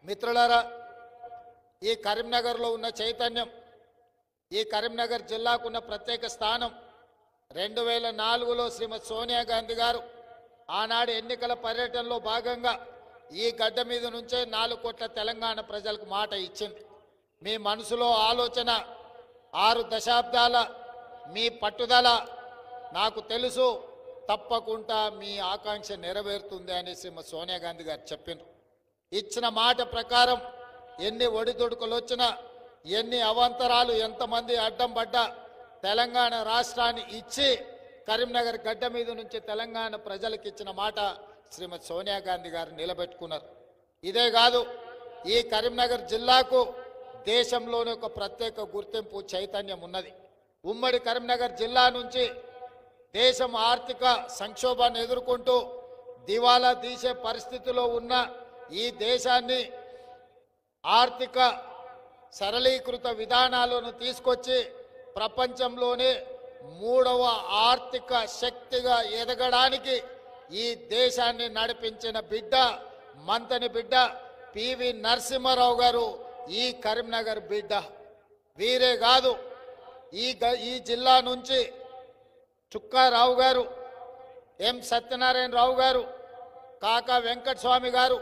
మిత్రులారా, ఈ కరీంనగర్లో ఉన్న చైతన్యం, ఈ కరీంనగర్ జిల్లాకున్న ప్రత్యేక స్థానం 2004లో శ్రీమతి సోనియా గాంధీ గారు ఆనాడు ఎన్నికల పర్యటనలో భాగంగా ఈ గడ్డ మీద నుంచే 4 కోట్ల తెలంగాణ ప్రజలకు మాట ఇచ్చింది. మీ మనసులో ఆలోచన, 6 దశాబ్దాల మీ పట్టుదల నాకు తెలుసు, తప్పకుండా మీ ఆకాంక్ష నెరవేరుతుంది అని శ్రీమతి సోనియా గాంధీ గారు చెప్పిండ్రు. ఇచ్చిన మాట ప్రకారం ఎన్ని ఒడిదుడుకులు వచ్చినా, ఎన్ని అవాంతరాలు, ఎంతమంది అడ్డం పడ్డా తెలంగాణ రాష్ట్రాన్ని ఇచ్చి కరీంనగర్ గడ్డ మీద నుంచి తెలంగాణ ప్రజలకు ఇచ్చిన మాట శ్రీమతి సోనియా గాంధీ గారు నిలబెట్టుకున్నారు. ఇదే కాదు, ఈ కరీంనగర్ జిల్లాకు దేశంలోనే ఒక ప్రత్యేక గుర్తింపు, చైతన్యం ఉన్నది. ఉమ్మడి కరీంనగర్ జిల్లా నుంచి దేశం ఆర్థిక సంక్షోభాన్ని ఎదుర్కొంటూ దివాలా తీసే పరిస్థితిలో ఉన్న ఈ దేశాన్ని ఆర్థిక సరళీకృత విధానాలను తీసుకొచ్చి ప్రపంచంలోనే 3వ ఆర్థిక శక్తిగా ఎదగడానికి ఈ దేశాన్ని నడిపించిన బిడ్డ, మంతని బిడ్డ పివి నరసింహారావు గారు ఈ కరీంనగర్ బిడ్డ. వీరే కాదు, ఈ జిల్లా నుంచి చుక్కారావు గారు, ఎం సత్యనారాయణరావు గారు, కాకా వెంకటస్వామి గారు,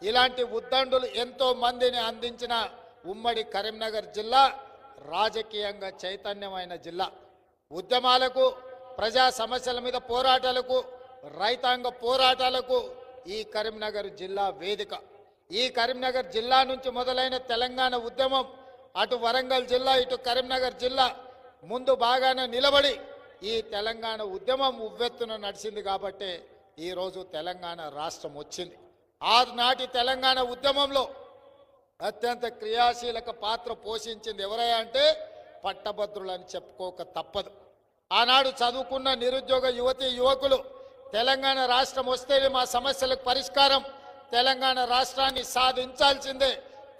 ఇలాంటి ఉద్దండులు ఎంతో మందిని అందించిన ఉమ్మడి కరీంనగర్ జిల్లా రాజకీయంగా చైతన్యమైన జిల్లా. ఉద్యమాలకు, ప్రజా సమస్యల మీద పోరాటాలకు, రైతాంగ పోరాటాలకు ఈ కరీంనగర్ జిల్లా వేదిక. ఈ కరీంనగర్ జిల్లా నుంచి మొదలైన తెలంగాణ ఉద్యమం అటు వరంగల్ జిల్లా, ఇటు కరీంనగర్ జిల్లా ముందు బాగానే నిలబడి ఈ తెలంగాణ ఉద్యమం ఉవ్వెత్తున నడిచింది. కాబట్టి ఈరోజు తెలంగాణ రాష్ట్రం వచ్చింది. ఆనాటి తెలంగాణ ఉద్యమంలో అత్యంత క్రియాశీలక పాత్ర పోషించింది ఎవరయ్యా అంటే పట్టభద్రులని చెప్పుకోక తప్పదు. ఆనాడు చదువుకున్న నిరుద్యోగ యువతీ యువకులు తెలంగాణ రాష్ట్రం వస్తేనే మా సమస్యలకు పరిష్కారం, తెలంగాణ రాష్ట్రాన్ని సాధించాల్సిందే,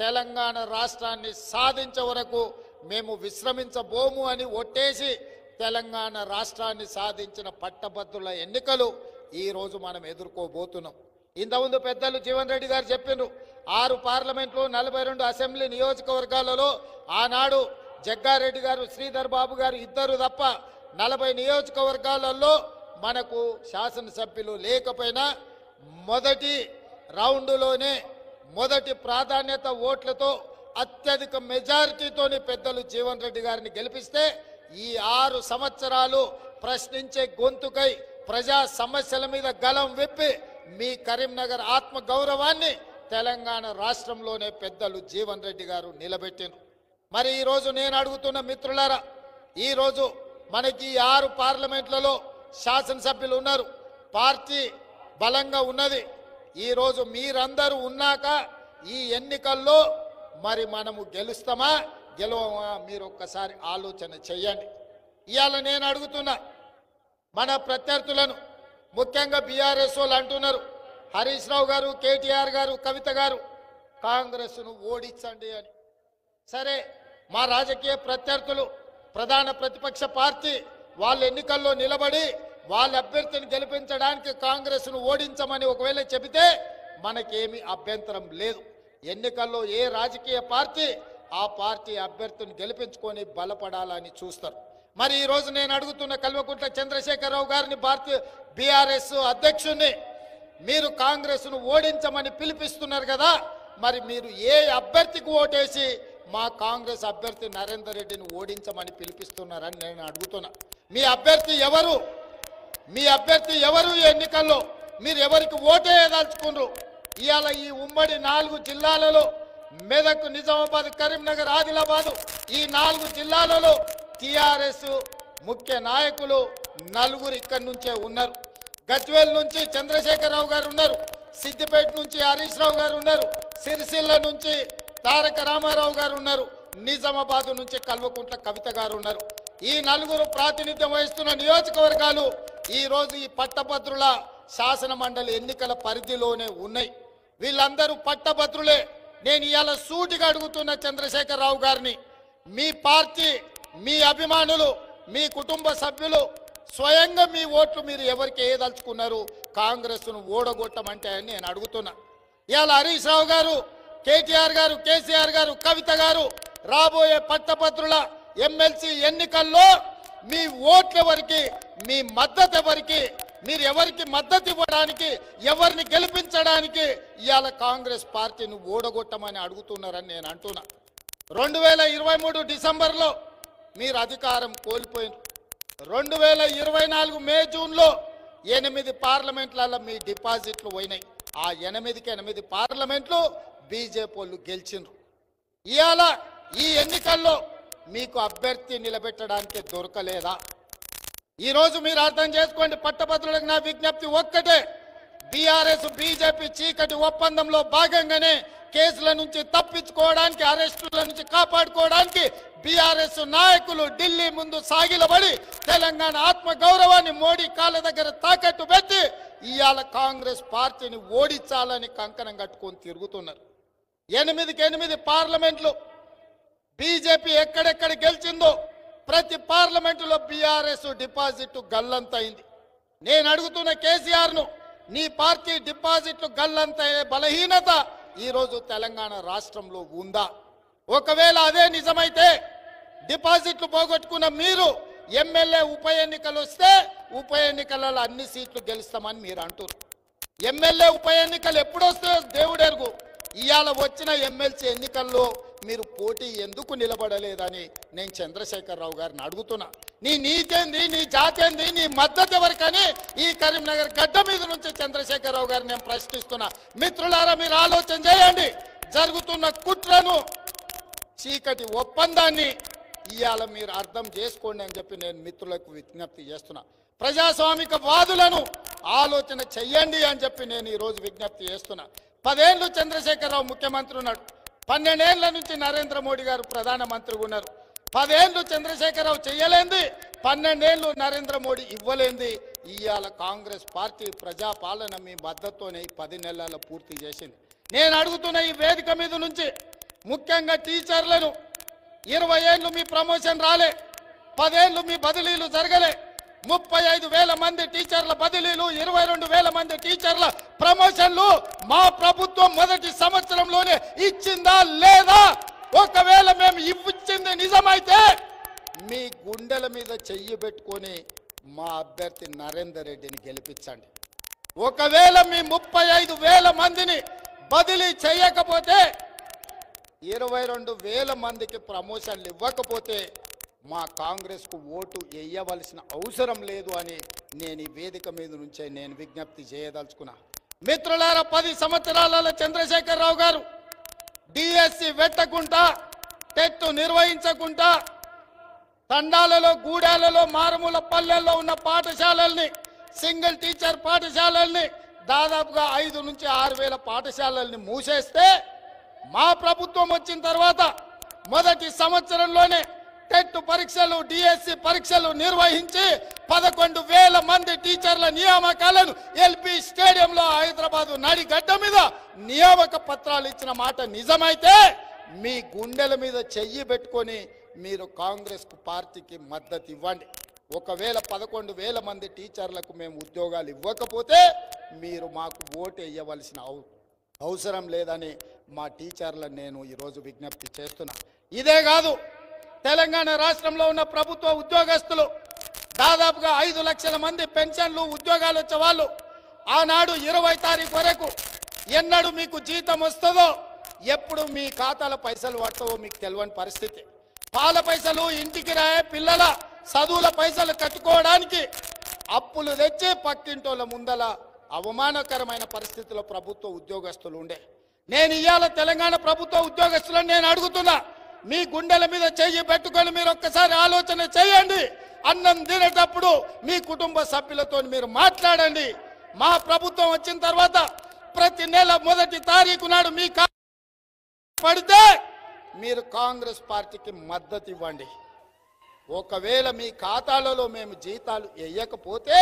తెలంగాణ రాష్ట్రాన్ని సాధించే వరకు మేము విశ్రమించబోము అని ఒట్టేసి తెలంగాణ రాష్ట్రాన్ని సాధించిన పట్టభద్రుల ఎన్నికలు ఈరోజు మనం ఎదుర్కోబోతున్నాం. ఇంతకుముందు పెద్దలు జీవన్ రెడ్డి గారు చెప్పిండ్రు, 6 పార్లమెంట్లు, 42 అసెంబ్లీ నియోజకవర్గాలలో ఆనాడు జగ్గారెడ్డి గారు, శ్రీధర్ బాబు గారు ఇద్దరు తప్ప 40 నియోజకవర్గాలలో మనకు శాసనసభ్యులు లేకపోయినా మొదటి రౌండ్లోనే మొదటి ప్రాధాన్యత ఓట్లతో అత్యధిక మెజారిటీతోని పెద్దలు జీవన్ రెడ్డి గారిని గెలిపిస్తే ఈ 6 సంవత్సరాలు ప్రశ్నించే గొంతుకై ప్రజా సమస్యల మీద గలం విప్పి మీ కరీంనగర్ ఆత్మ గౌరవాన్ని తెలంగాణ రాష్ట్రంలోనే పెద్దలు జీవన్ రెడ్డి గారు నిలబెట్టిండ్రు. మరి ఈరోజు నేను అడుగుతున్న మిత్రులారా, ఈరోజు మనకి 6 పార్లమెంట్లలో శాసనసభ్యులు ఉన్నారు, పార్టీ బలంగా ఉన్నది. ఈరోజు మీరందరూ ఉన్నాక ఈ ఎన్నికల్లో మరి మనము గెలుస్తామా గెలవమా మీరు ఒక్కసారి ఆలోచన చెయ్యండి. ఇవాళ నేను అడుగుతున్నా మన ప్రత్యర్థులను, ముఖ్యంగా బీఆర్ఎస్ వాళ్ళు అంటున్నారు, హరీష్ రావు గారు, కేటీఆర్ గారు, కవిత గారు కాంగ్రెస్ను ఓడించండి అని. సరే, మా రాజకీయ ప్రత్యర్థులు, ప్రధాన ప్రతిపక్ష పార్టీ వాళ్ళు ఎన్నికల్లో నిలబడి వాళ్ళ అభ్యర్థిని గెలిపించడానికి కాంగ్రెస్ను ఓడించమని ఒకవేళ చెబితే మనకేమీ అభ్యంతరం లేదు. ఎన్నికల్లో ఏ రాజకీయ పార్టీ ఆ పార్టీ అభ్యర్థిని గెలిపించుకొని బలపడాలని చూస్తారు. మరి ఈరోజు నేను అడుగుతున్న కల్వకుంట్ల చంద్రశేఖరరావు గారిని, భారతీయ బీఆర్ఎస్ అధ్యక్షుడిని, మీరు కాంగ్రెస్ను ఓడించమని పిలిపిస్తున్నారు కదా, మరి మీరు ఏ అభ్యర్థికి ఓటేసి మా కాంగ్రెస్ అభ్యర్థి నరేందర్ రెడ్డిని ఓడించమని పిలిపిస్తున్నారని నేను అడుగుతున్నా. మీ అభ్యర్థి ఎవరు? మీ అభ్యర్థి ఎవరు? ఈ ఎన్నికల్లో మీరు ఎవరికి ఓటేయదలుచుకున్నారు? ఇవాళ ఈ ఉమ్మడి 4 జిల్లాలలో మెదక్, నిజామాబాద్, కరీంనగర్, ఆదిలాబాద్ ఈ 4 జిల్లాలలో టిఆర్ఎస్ ముఖ్య నాయకులు 4 ఇక్కడి నుంచే ఉన్నారు. గజ్వేల్ నుంచి చంద్రశేఖరరావు గారు ఉన్నారు, సిద్దిపేట నుంచి హరీష్ రావు గారు ఉన్నారు, సిరిసిల్ల నుంచి తారక రామారావు గారు ఉన్నారు, నిజామాబాద్ నుంచి కల్వకుంట్ల కవిత గారు ఉన్నారు. ఈ 4 ప్రాతినిధ్యం వహిస్తున్న నియోజకవర్గాలు ఈరోజు ఈ పట్టభద్రుల శాసన మండలి ఎన్నికల పరిధిలోనే ఉన్నాయి. వీళ్ళందరూ పట్టభద్రులే. నేను ఇవాళ సూటిగా అడుగుతున్న చంద్రశేఖరరావు గారిని, మీ పార్టీ, మీ అభిమానులు, మీ కుటుంబ సభ్యులు స్వయంగా మీ ఓట్లు మీరు ఎవరికి వేయదలుచుకున్నారు కాంగ్రెస్ను ఓడగొట్టమంటే అని నేను అడుగుతున్నా. ఇవాళ హరీష్ రావు గారు కేటీఆర్ గారు, కేసీఆర్ గారు, కవిత గారు రాబోయే పట్టభద్రుల ఎమ్మెల్సీ ఎన్నికల్లో మీ ఓట్ల ఎవరికి, మీ మద్దతు ఎవరికి, మీరు ఎవరికి మద్దతు ఇవ్వడానికి, ఎవరిని గెలిపించడానికి ఇవాళ కాంగ్రెస్ పార్టీని ఓడగొట్టమని అడుగుతున్నారని నేను అంటున్నా. 2023 డిసెంబర్లో మీరు అధికారం కోల్పోయినారు. 2024 మే జూన్లో 8 పార్లమెంట్లలో మీ డిపాజిట్లు పోయినాయి. ఆ 8కి 8 పార్లమెంట్లు బీజేపీ వాళ్ళు గెలిచిండ్రు. ఇవాళ ఈ ఎన్నికల్లో మీకు అభ్యర్థి నిలబెట్టడానికి దొరకలేదా? ఈరోజు మీరు అర్థం చేసుకోండి. పట్టభద్రులకు నా విజ్ఞప్తి ఒక్కటే, బీఆర్ఎస్ బీజేపీ చీకటి ఒప్పందంలో భాగంగానే కేసుల నుంచి తప్పించుకోవడానికి, అరెస్టుల నుంచి కాపాడుకోవడానికి బీఆర్ఎస్ నాయకులు ఢిల్లీ ముందు సాగిలబడి తెలంగాణ ఆత్మ గౌరవాన్ని మోడీ కాళ్ళ దగ్గర తాకట్టు పెట్టి ఇవాళ కాంగ్రెస్ పార్టీని ఓడించాలని కంకణం కట్టుకొని తిరుగుతున్నారు. 8కి 8 పార్లమెంట్లు బీజేపీ ఎక్కడెక్కడ గెలిచిందో ప్రతి పార్లమెంటులో బీఆర్ఎస్ డిపాజిట్ గల్లంతైంది. నేను అడుగుతున్న కేసీఆర్ను, నీ పార్టీ డిపాజిట్లు గల్లంతయ్యే బలహీనత ఈరోజు తెలంగాణ రాష్ట్రంలో ఉందా? ఒకవేళ అదే నిజమైతే డిపాజిట్లు పోగొట్టుకున్న మీరు ఎమ్మెల్యే ఉప ఎన్నికలు వస్తే ఉప ఎన్నికలలో అన్ని సీట్లు గెలుస్తామని మీరు అంటారు. ఎమ్మెల్యే ఉప ఎన్నికలు ఎప్పుడు వస్తాయో దేవుడెరుగు. ఇవాళ వచ్చిన ఎమ్మెల్సీ ఎన్నికల్లో మీరు పోటీ ఎందుకు నిలబడలేదని నేను చంద్రశేఖరరావు గారిని అడుగుతున్నా. నీ నీతేంది, నీ జాతేంది, నీ మద్దతు ఎవరికని ఈ కరీంనగర్ గడ్డ మీద నుంచి చంద్రశేఖరరావు గారిని నేను ప్రశ్నిస్తున్నా. మిత్రులారా, మీరు ఆలోచన చేయండి. జరుగుతున్న కుట్రను, చీకటి ఒప్పందాన్ని ఇవాళ మీరు అర్థం చేసుకోండి అని చెప్పి నేను మిత్రులకు విజ్ఞప్తి చేస్తున్నా. ప్రజాస్వామిక వాదులను ఆలోచన చెయ్యండి అని చెప్పి నేను ఈరోజు విజ్ఞప్తి చేస్తున్నా. 10 ఏళ్ళు చంద్రశేఖరరావు ముఖ్యమంత్రి ఉన్నాడు. 12 ఏళ్ల నుంచి నరేంద్ర మోడీ గారు ప్రధానమంత్రిగా ఉన్నారు. 10 ఏళ్ళు చంద్రశేఖరరావు చెయ్యలేంది, 12 ఏళ్ళు నరేంద్ర మోడీ ఇవ్వలేంది. ఇవాళ కాంగ్రెస్ పార్టీ ప్రజాపాలన మీ మద్దతుతోనే 10 నెలల్లో పూర్తి చేసింది. నేను అడుగుతున్న ఈ వేదిక మీద నుంచి ముఖ్యంగా టీచర్లను, 20 ఏళ్ళు మీ ప్రమోషన్ రాలే, 10 ఏళ్ళు మీ బదిలీలు జరగలే, 35,000 మంది టీచర్ల బదిలీలు, 22,000 మంది టీచర్ల ప్రమోషన్లు మా ప్రభుత్వం మొదటి సంవత్సరంలోనే ఇచ్చిందా లేదా? ఒకవేళ మేము ఇచ్చింది నిజమైతే మీ గుండెల మీద చెయ్యి పెట్టుకొని మా అభ్యర్థి నరేందర్ రెడ్డిని గెలిపించండి. ఒకవేళ మీ 35,000 మందిని బదిలీ చేయకపోతే, 22,000 మందికి ప్రమోషన్లు ఇవ్వకపోతే మా కాంగ్రెస్కు ఓటు వేయవలసిన అవసరం లేదు అని నేను ఈ వేదిక మీద నుంచే నేను విజ్ఞప్తి చేయదలుచుకున్నా. మిత్రులారా, 10 సంవత్సరాలలో చంద్రశేఖరరావు గారు డిఎస్సి పెట్టకుండా, టెట్ నిర్వహించకుండా, తండాలలో, గూడాలలో, మారుమూల పల్లెల్లో ఉన్న పాఠశాలల్ని, సింగిల్ టీచర్ పాఠశాలల్ని, దాదాపుగా 5 నుంచి 6,000 పాఠశాలల్ని మూసేస్తే మా ప్రభుత్వం వచ్చిన తర్వాత మొదటి సంవత్సరంలోనే టెట్ పరీక్షలు, డిఎస్సి పరీక్షలు నిర్వహించి 11,000 మంది టీచర్ల నియామకాలను ఎల్పి స్టేడియంలో హైదరాబాద్ నడిగడ్డ మీద నియామక పత్రాలు ఇచ్చిన మాట నిజమైతే మీ గుండెల మీద చెయ్యి పెట్టుకొని మీరు కాంగ్రెస్ పార్టీకి మద్దతు ఇవ్వండి. ఒకవేళ 11,000 మంది టీచర్లకు మేము ఉద్యోగాలు ఇవ్వకపోతే మీరు మాకు ఓటు వేయవలసిన అవసరం లేదని మా టీచర్లను నేను ఈరోజు విజ్ఞప్తి చేస్తున్నా. ఇదే కాదు, తెలంగాణ రాష్ట్రంలో ఉన్న ప్రభుత్వ ఉద్యోగస్తులు దాదాపుగా 5 లక్షల మంది పెన్షన్లు, ఉద్యోగాలు వచ్చే వాళ్ళు ఆనాడు 20 తారీఖు వరకు ఎన్నడూ మీకు జీతం వస్తుందో, ఎప్పుడు మీ ఖాతాల పైసలు పడతావో మీకు తెలియని పరిస్థితి. పాల పైసలు, ఇంటికి రాయే పిల్లల చదువుల పైసలు కట్టుకోవడానికి అప్పులు తెచ్చి పక్కింటోళ్ళ ముందల అవమానకరమైన పరిస్థితిలో ప్రభుత్వ ఉద్యోగస్తులు ఉండే. నేను ఇవాళ తెలంగాణ ప్రభుత్వ ఉద్యోగస్తులను నేను అడుగుతున్నా, మీ గుండెల మీద చెయ్యి పెట్టుకొని మీరు ఒక్కసారి ఆలోచన చేయండి. అన్నం తినేటప్పుడు మీ కుటుంబ సభ్యులతో మీరు మాట్లాడండి. మా ప్రభుత్వం వచ్చిన తర్వాత ప్రతి నెల 1వ తారీఖు నాడు మీ పడితే మీరు కాంగ్రెస్ పార్టీకి మద్దతు ఇవ్వండి. ఒకవేళ మీ ఖాతాలలో మేము జీతాలు వేయకపోతే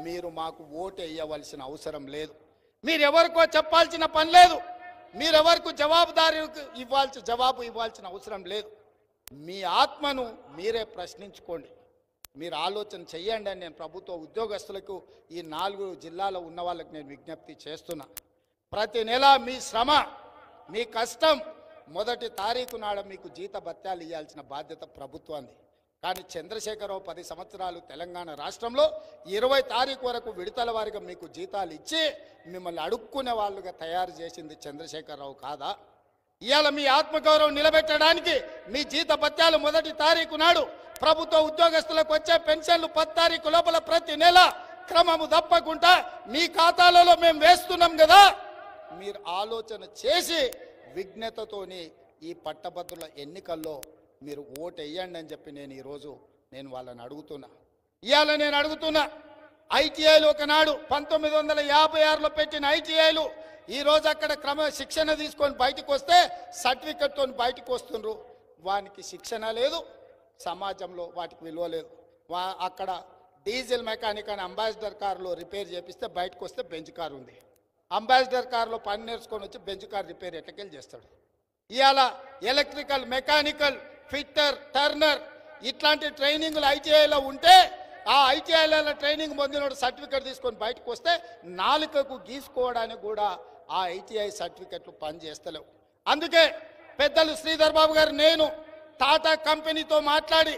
మీరు మాకు ఓటు వేయవలసిన అవసరం లేదు. మీరెవరికో చెప్పాల్సిన పని లేదు. మీరెవరికి జవాబు ఇవ్వాల్సిన అవసరం లేదు. మీ ఆత్మను మీరే ప్రశ్నించుకోండి. మీరు ఆలోచన చెయ్యండి అని నేను ప్రభుత్వ ఉద్యోగస్తులకు, ఈ 4 జిల్లాలో ఉన్న వాళ్ళకి నేను విజ్ఞప్తి చేస్తున్నా. ప్రతి నెల మీ శ్రమ, మీ కష్టం మొదటి తారీఖు నాడ మీకు జీతభత్యాలు ఇవ్వాల్సిన బాధ్యత ప్రభుత్వాన్ని. కానీ చంద్రశేఖరరావు 10 సంవత్సరాలు తెలంగాణ రాష్ట్రంలో 20 తారీఖు వరకు విడతల వారిగా మీకు జీతాలు ఇచ్చి మిమ్మల్ని అడుక్కునే వాళ్ళుగా తయారు చేసింది చంద్రశేఖరరావు కాదా? ఇవాళ మీ ఆత్మగౌరవం నిలబెట్టడానికి మీ జీతభత్యాలు మొదటి తారీఖు నాడు ప్రభుత్వ ఉద్యోగస్తులకు వచ్చే పెన్షన్లు 10 తారీఖు లోపల ప్రతి నెల క్రమము తప్పకుండా మీ ఖాతాలలో మేము వేస్తున్నాం కదా. మీరు ఆలోచన చేసి విజ్ఞతతోని ఈ పట్టభద్రుల ఎన్నికల్లో మీరు ఓటు వేయండి అని చెప్పి నేను వాళ్ళని అడుగుతున్నా. ఇవాళ నేను అడుగుతున్నా, ఐటీఐలు ఒకనాడు 1956లో పెట్టిన ఐటీఐలు ఈరోజు అక్కడ శిక్షణ తీసుకొని బయటకు వస్తే సర్టిఫికెట్తో బయటకు వస్తుండ్రు. వానికి శిక్షణ లేదు, సమాజంలో వాటికి విలువ లేదు. అక్కడ డీజిల్ మెకానిక్ అని అంబాసిడర్ కారులో రిపేర్ చేపిస్తే బయటకు వస్తే బెంచ్ కారు ఉంది. అంబాసిడర్ కారులో పని నేర్చుకొని వచ్చి బెంచ్ కార్ రిపేర్ ఎట్టకెళ్ళి చేస్తాడు. ఇవాళ ఎలక్ట్రికల్, మెకానికల్, ఫిట్టర్, టర్నర్ ఇట్లాంటి ట్రైనింగ్లు ఐటీఐలో ఉంటే ఆ ఐటీఐలలో ట్రైనింగ్ పొందిన సర్టిఫికెట్ తీసుకొని బయటకు వస్తే నాలుకకు గీసుకోవడానికి కూడా ఆ ఐటీఐ సర్టిఫికెట్లు పనిచేస్తలేవు. అందుకే పెద్దలు శ్రీధర్ బాబు గారు నేను టాటా కంపెనీతో మాట్లాడి,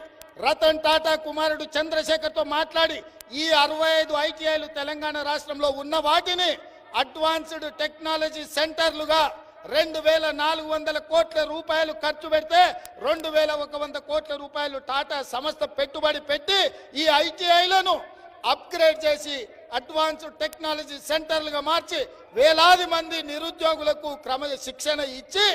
రతన్ టాటా కుమారుడు చంద్రశేఖర్తో మాట్లాడి ఈ 65 ఐటీఐలు తెలంగాణ రాష్ట్రంలో ఉన్న వాటిని అడ్వాన్స్డ్ టెక్నాలజీ సెంటర్లుగా 2400 కోట్ల రూపాయలు ఖర్చు పెడితే 2100 కోట్ల రూపాయలు టాటా సంస్థ పెట్టుబడి పెట్టి ఈ ఐటీఐలను అప్గ్రేడ్ చేసి అడ్వాన్స్డ్ టెక్నాలజీ సెంటర్లుగా మార్చి వేలాది మంది నిరుద్యోగులకు క్రమశిక్షణ ఇచ్చి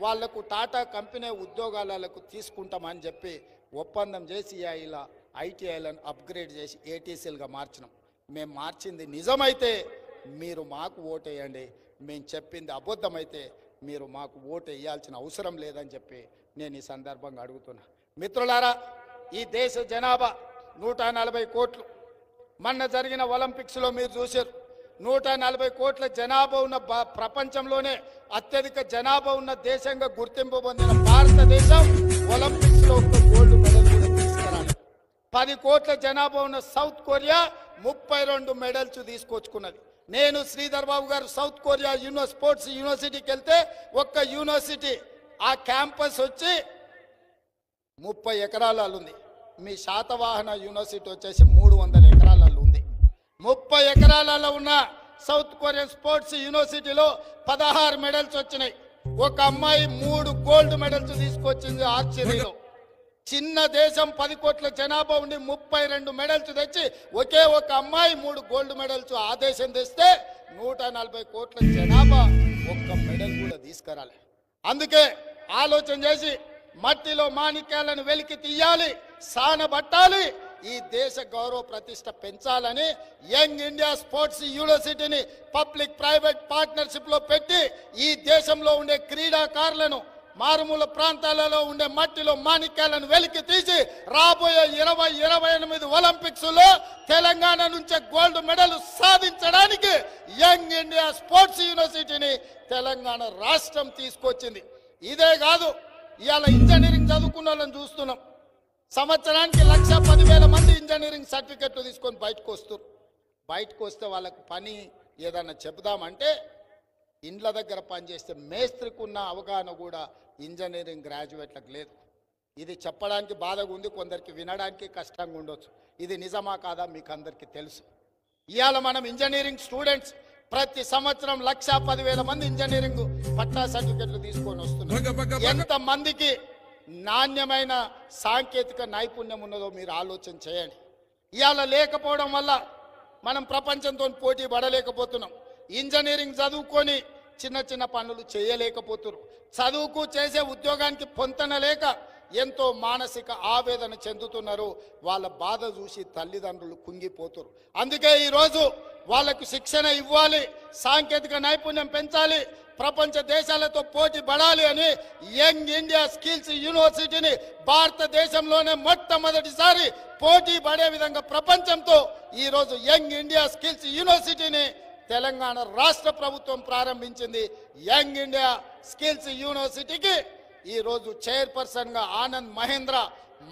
వాళ్లకు టాటా కంపెనీ ఉద్యోగాలకు తీసుకుంటామని చెప్పి ఒప్పందం చేసి ఇలా ఐటీఐలను అప్గ్రేడ్ చేసి ఏటీసీలుగా మార్చినాం. మేము మార్చింది నిజమైతే మీరు మాకు ఓటేయండి, మేము చెప్పింది అబద్ధమైతే మీరు మాకు ఓటు వేయాల్సిన అవసరం లేదని చెప్పి నేను ఈ సందర్భంగా అడుగుతున్నా. మిత్రులారా, ఈ దేశ జనాభా 140 కోట్లు. మొన్న జరిగిన ఒలింపిక్స్లో మీరు చూశారు, 140 కోట్ల జనాభా ఉన్న ప్రపంచంలోనే అత్యధిక జనాభా ఉన్న దేశంగా గుర్తింపు పొందిన భారతదేశం ఒలింపిక్స్లో ఒక గోల్డ్ మెడల్ కూడా తీసుకురాలి. 10 కోట్ల జనాభా ఉన్న సౌత్ కొరియా 32 మెడల్స్ తీసుకొచ్చుకున్నది. నేను శ్రీధర్ బాబు గారు సౌత్ కొరియా స్పోర్ట్స్ యూనివర్సిటీకి వెళ్తే ఒక్క యూనివర్సిటీ ఆ క్యాంపస్ వచ్చి 30 ఎకరాలలో ఉంది. మీ శాతవాహన యూనివర్సిటీ వచ్చేసి 300 ఎకరాలలో ఉంది. 30 ఎకరాలలో ఉన్న సౌత్ కొరియన్ స్పోర్ట్స్ యూనివర్సిటీలో 16 మెడల్స్ వచ్చినాయి. ఒక అమ్మాయి 3 గోల్డ్ మెడల్స్ తీసుకొచ్చింది ఆర్చరీలో. చిన్న దేశం 10 కోట్ల జనాభా ఉండి 32 మెడల్స్ తెచ్చి ఒకే ఒక అమ్మాయి 3 గోల్డ్ మెడల్స్ ఆ దేశం తెస్తే 140 కోట్ల జనాభా ఒక్క మెడల్ కూడా తీసుకురాలి. అందుకే ఆలోచన చేసి మట్టిలో మాణిక్యాలను వెలికి తీయాలి, సానబట్టాలి, ఈ దేశ గౌరవ ప్రతిష్ట పెంచాలని యంగ్ ఇండియా స్పోర్ట్స్ యూనివర్సిటీని పబ్లిక్ ప్రైవేట్ పార్ట్నర్షిప్ లో పెట్టి ఈ దేశంలో ఉండే క్రీడాకారులను మారుమూల ప్రాంతాలలో ఉండే మట్టిలో మాణిక్యాలను వెలికి తీసి రాబోయే 2028 ఒలింపిక్స్ లో తెలంగాణ నుంచే గోల్డ్ మెడల్ సాధించడానికి యంగ్ ఇండియా స్పోర్ట్స్ యూనివర్సిటీని తెలంగాణ రాష్ట్రం తీసుకొచ్చింది. ఇదే కాదు, ఇవాళ ఇంజనీరింగ్ చదువుకున్న వాళ్ళని చూస్తున్నాం. సంవత్సరానికి 1,10,000 మంది ఇంజనీరింగ్ సర్టిఫికెట్లు తీసుకొని బయటకు వస్తారు. బయటకు వస్తే వాళ్ళకు పని ఏదన్నా చెబుదామంటే ఇండ్ల దగ్గర పనిచేస్తే మేస్త్రికి ఉన్న అవగాహన కూడా ఇంజనీరింగ్ గ్రాడ్యుయేట్లకు లేదు. ఇది చెప్పడానికి బాధగా ఉంది, కొందరికి వినడానికి కష్టంగా ఉండొచ్చు. ఇది నిజమా కాదా మీకు అందరికీ తెలుసు. ఇవాళ మనం ఇంజనీరింగ్ స్టూడెంట్స్ ప్రతి సంవత్సరం 1,10,000 మంది ఇంజనీరింగ్ పట్టా సర్టిఫికెట్లు తీసుకొని వస్తున్నారు. ఎంతమందికి నాణ్యమైన సాంకేతిక నైపుణ్యం ఉన్నదో మీరు ఆలోచన చేయండి. ఇవాళ లేకపోవడం వల్ల మనం ప్రపంచంతో పోటీ పడలేకపోతున్నాం. ఇంజనీరింగ్ చదువుకొని చిన్న చిన్న పనులు చేయలేకపోతున్నారు. చదువుకు చేసే ఉద్యోగానికి పొంతన లేక ఎంతో మానసిక ఆవేదన చెందుతున్నారు. వాళ్ళ బాధ చూసి తల్లిదండ్రులు కుంగిపోతున్నారు. అందుకే ఈరోజు వాళ్ళకు శిక్షణ ఇవ్వాలి, సాంకేతిక నైపుణ్యం పెంచాలి, ప్రపంచ దేశాలతో పోటీ పడాలి అని యంగ్ ఇండియా స్కిల్స్ యూనివర్సిటీని భారతదేశంలోనే మొట్టమొదటిసారి పోటీ పడే విధంగా ప్రపంచంతో ఈరోజు యంగ్ ఇండియా స్కిల్స్ యూనివర్సిటీని తెలంగాణ రాష్ట్ర ప్రభుత్వం ప్రారంభించింది. యంగ్ ఇండియా స్కిల్స్ యూనివర్సిటీకి ఈరోజు చైర్పర్సన్ గా ఆనంద్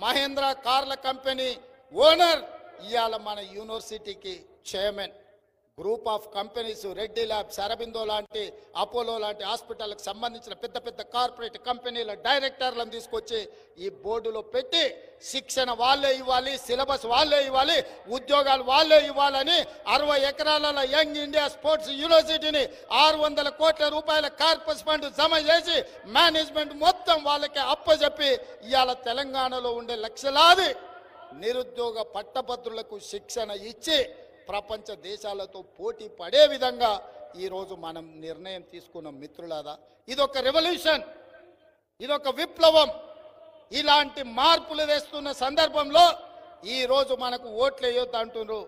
మహేంద్ర కార్ల కంపెనీ ఓనర్ ఇవాళ మన యూనివర్సిటీకి chairman. Group of companies, Reddy labs, Aurobindo లాంటి, అపోలో లాంటి హాస్పిటల్కి సంబంధించిన పెద్ద పెద్ద కార్పొరేట్ కంపెనీల డైరెక్టర్లను తీసుకొచ్చి ఈ బోర్డులో పెట్టి శిక్షణ వాళ్ళే ఇవ్వాలి, సిలబస్ వాళ్ళే ఇవ్వాలి, ఉద్యోగాలు వాళ్ళే ఇవ్వాలని 60 ఎకరాల యంగ్ ఇండియా స్పోర్ట్స్ యూనివర్సిటీని 600 కోట్ల రూపాయల కార్పస్ ఫండ్ జమ చేసి మేనేజ్మెంట్ మొత్తం వాళ్ళకి అప్పచెప్పి ఇవాళ తెలంగాణలో ఉండే లక్షలాది నిరుద్యోగ పట్టభద్రులకు శిక్షణ ఇచ్చి ప్రపంచ దేశాలతో పోటీ పడే విధంగా ఈరోజు మనం నిర్ణయం తీసుకున్నాం మిత్రులారా. ఇదొక రెవల్యూషన్, ఇదొక విప్లవం. ఇలాంటి మార్పులు తెస్తున్న సందర్భంలో ఈరోజు మనకు ఓట్లు వేయొద్దు అంటున్నారు.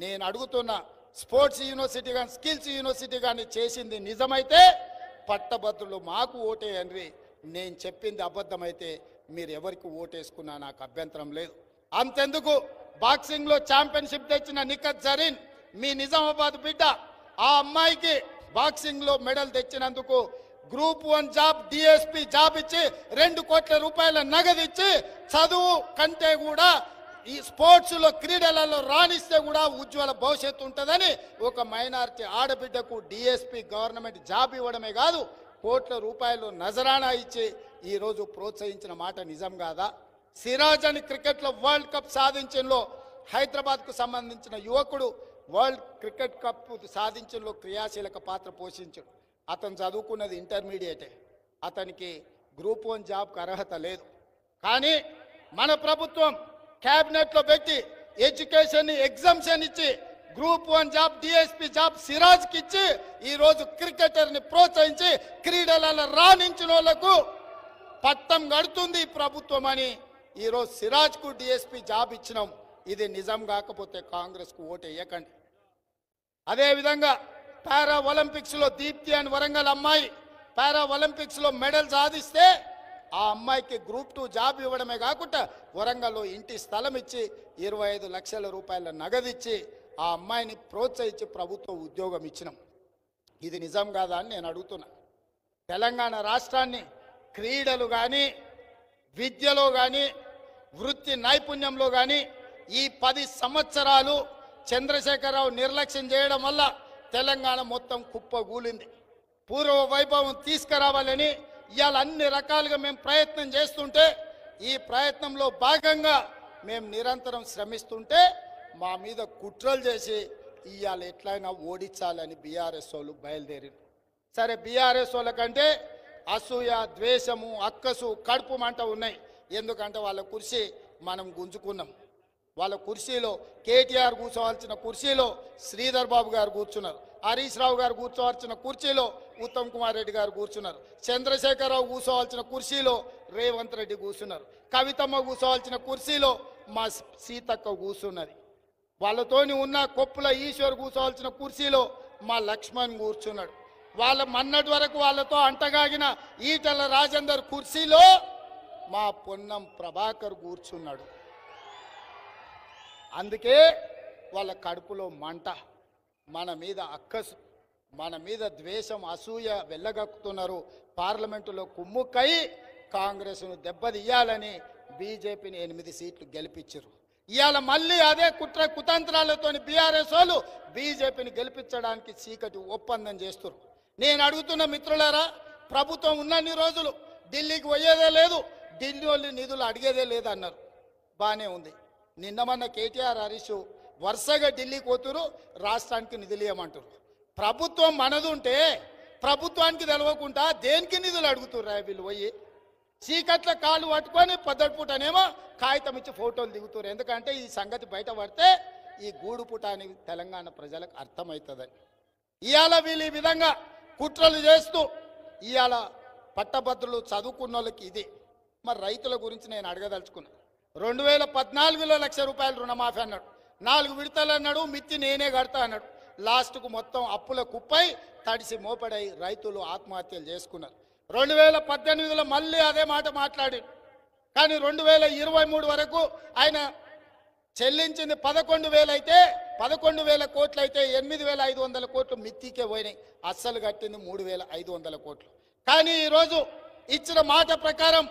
నేను అడుగుతున్నా, స్పోర్ట్స్ యూనివర్సిటీ కానీ స్కిల్స్ యూనివర్సిటీ కానీ చేసింది నిజమైతే పట్టభద్రులు మాకు ఓటేయండి. నేను చెప్పింది అబద్ధమైతే మీరు ఎవరికి ఓటేసుకున్నా నాకు అభ్యంతరం లేదు. అంతెందుకు, బాక్సింగ్ లో ఛాంపియన్షిప్ తెచ్చిన నిఖత్ జరీన్ మీ నిజామాబాద్ బిడ్డ, ఆ అమ్మాయికి బాక్సింగ్ లో మెడల్ తెచ్చినందుకు గ్రూప్ 1 జాబ్ డిఎస్పీ జాబ్ ఇచ్చి 2 కోట్ల రూపాయల నగదు ఇచ్చి చదువు కంటే కూడా ఈ స్పోర్ట్స్ లో క్రీడలలో రాణిస్తే కూడా ఉజ్వల భవిష్యత్తు ఉంటుందని ఒక మైనారిటీ ఆడబిడ్డకు డిఎస్పీ గవర్నమెంట్ జాబ్ ఇవ్వడమే కాదు కోట్ల రూపాయలు నజరానా ఇచ్చి ఈరోజు ప్రోత్సహించిన మాట నిజం కాదా? సిరాజ్ అని క్రికెట్లో వరల్డ్ కప్ సాధించడంలో హైదరాబాద్కు సంబంధించిన యువకుడు వరల్డ్ క్రికెట్ కప్ సాధించడంలో క్రియాశీలక పాత్ర పోషించాడు. అతను చదువుకున్నది ఇంటర్మీడియటే, అతనికి గ్రూప్ 1 జాబ్కి అర్హత లేదు. కానీ మన ప్రభుత్వం క్యాబినెట్లో పెట్టి ఎడ్యుకేషన్ ఎగ్జామ్షన్ ఇచ్చి గ్రూప్ 1 జాబ్ డిఎస్పీ జాబ్ సిరాజ్కి ఇచ్చి ఈరోజు క్రికెటర్ని ప్రోత్సహించి క్రీడలలో రాణించిన వాళ్లకు పట్టం గడుతుంది ఈ ప్రభుత్వం అని ఈరోజు సిరాజ్కు డిఎస్పీ జాబ్ ఇచ్చినాం. ఇది నిజం కాకపోతే కాంగ్రెస్కు ఓటు వేయకండి. అదేవిధంగా పారా ఒలింపిక్స్లో దీప్తి అని వరంగల్ అమ్మాయి పారా ఒలింపిక్స్లో మెడల్ సాధిస్తే ఆ అమ్మాయికి గ్రూప్ 2 జాబ్ ఇవ్వడమే కాకుండా వరంగల్లో ఇంటి స్థలం ఇచ్చి 25 లక్షల రూపాయల నగదు ఇచ్చి ఆ అమ్మాయిని ప్రోత్సహించి ప్రభుత్వ ఉద్యోగం ఇచ్చినాం. ఇది నిజం కాదా అని నేను అడుగుతున్నా. తెలంగాణ రాష్ట్రాన్ని క్రీడలు కానీ, విద్యలో కానీ, వృత్తి నైపుణ్యంలో కానీ ఈ 10 సంవత్సరాలు చంద్రశేఖరరావు నిర్లక్ష్యం చేయడం వల్ల తెలంగాణ మొత్తం కుప్పగూలింది. పూర్వ వైభవం తీసుకురావాలని ఇవాళ అన్ని రకాలుగా మేము ప్రయత్నం చేస్తుంటే, ఈ ప్రయత్నంలో భాగంగా మేము నిరంతరం శ్రమిస్తుంటే మా మీద కుట్రలు చేసి ఇవాళ ఎట్లయినా ఓడించాలని బీఆర్ఎస్ వాళ్ళు బయలుదేరి. సరే, బీఆర్ఎస్ వాళ్ళ కంటే అసూయ, ద్వేషము, అక్కసు, కడుపు మంట ఉన్నాయి. ఎందుకంటే వాళ్ళ కుర్చీ మనం గుంజుకున్నాం. వాళ్ళ కుర్చీలో కేటీఆర్ కూర్చోవాల్సిన కుర్చీలో శ్రీధర్ బాబు గారు కూర్చున్నారు, హరీష్ రావు గారు కూర్చోవాల్సిన కుర్చీలో ఉత్తమ్ కుమార్ రెడ్డి గారు కూర్చున్నారు, చంద్రశేఖరరావు కూర్చోవాల్సిన కుర్చీలో రేవంత్ రెడ్డి కూర్చున్నారు, కవితమ్మ కూర్చోవాల్సిన కుర్చీలో మా సీతక్క కూర్చున్నది, వాళ్ళతోని ఉన్న కొప్పుల ఈశ్వర్ కూర్చోవాల్సిన కుర్చీలో మా లక్ష్మణ్ కూర్చున్నాడు, వాళ్ళ మన్నటి వరకు వాళ్ళతో అంటగాగిన ఈటల రాజేందర్ కుర్చీలో మా పొన్నం ప్రభాకర్ కూర్చున్నాడు. అందుకే వాళ్ళ కడుపులో మంట, మన మీద అక్కసు, మన మీద ద్వేషం, అసూయ వెళ్ళగక్కుతున్నారు. పార్లమెంటులో కుమ్ముక్కై కాంగ్రెస్ను దెబ్బతీయాలని బీజేపీని 8 సీట్లు గెలిపించారు. ఇవాళ మళ్ళీ అదే కుట్ర కుతంత్రాలతో బీఆర్ఎస్ వాళ్ళు బీజేపీని గెలిపించడానికి చీకటి ఒప్పందం చేస్తారు. నేను అడుగుతున్న మిత్రులారా, ప్రభుత్వం ఉన్నన్ని రోజులు ఢిల్లీకి పోయేదే లేదు, ఢిల్లీ వాళ్ళు నిధులు అడిగేదే లేదు అన్నారు. బాగానే ఉంది. నిన్న మొన్న కేటీఆర్, హరీష్ వరుసగా ఢిల్లీకి పోతురు, రాష్ట్రానికి నిధులు ఇవ్వమంటారు. ప్రభుత్వం మనదుంటే ప్రభుత్వానికి తెలవకుండా దేనికి నిధులు అడుగుతుర్రా వీళ్ళు? పోయి చీకట్ల కాళ్ళు పట్టుకొని పొద్దటిపూటనేమో కాగితం ఇచ్చి ఫోటోలు దిగుతారు. ఎందుకంటే ఈ సంగతి బయట పడితే ఈ గూడు పుట అని తెలంగాణ ప్రజలకు అర్థమవుతుందని. ఇవాళ వీళ్ళు ఈ విధంగా కుట్రలు చేస్తూ ఇవాళ పట్టభద్రులు చదువుకున్న వాళ్ళకి ఇది. మరి రైతుల గురించి నేను అడగదలుచుకున్నా. 2014లో ₹1,00,000 రుణమాఫీ అన్నాడు, 4 విడతలు అన్నాడు, మిత్తి నేనే కడతా అన్నాడు. లాస్ట్కు మొత్తం అప్పుల కుప్పై తడిసి మోపడై రైతులు ఆత్మహత్యలు చేసుకున్నారు. 2018లో మళ్ళీ అదే మాట మాట్లాడి, కానీ 2023 వరకు ఆయన చెల్లించింది 11,000 అయితే 11,000 కోట్లు అయితే 8,500 కోట్లు మిత్తికే పోయినాయి. అస్సలు కట్టింది 3,500 కోట్లు. కానీ ఈరోజు ఇచ్చిన మాట ప్రకారం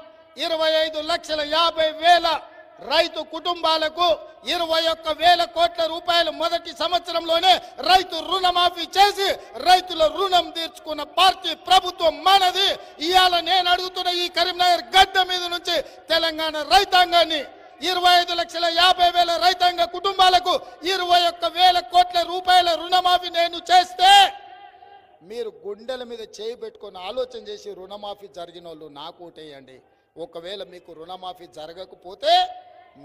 25,50,000 రైతు కుటుంబాలకు 21,000 కోట్ల రూపాయలు మొదటి సంవత్సరంలోనే రైతు రుణమాఫీ చేసి రైతుల రుణం తీర్చుకున్న పార్టీ ప్రభుత్వం మనది. ఇవాళ నేను అడుగుతున్న ఈ కరీంనగర్ గడ్డ మీద నుంచి తెలంగాణ రైతాంగాన్ని 25,50,000 రైతాంగ కుటుంబాలకు 21,000 కోట్ల రూపాయల రుణమాఫీ నేను చేస్తే మీరు గుండెల మీద చేయి పెట్టుకొని ఆలోచన చేసి రుణమాఫీ జరిగిన వాళ్ళు నాకు ఓటేయండి. ఒకవేళ మీకు రుణమాఫీ జరగకపోతే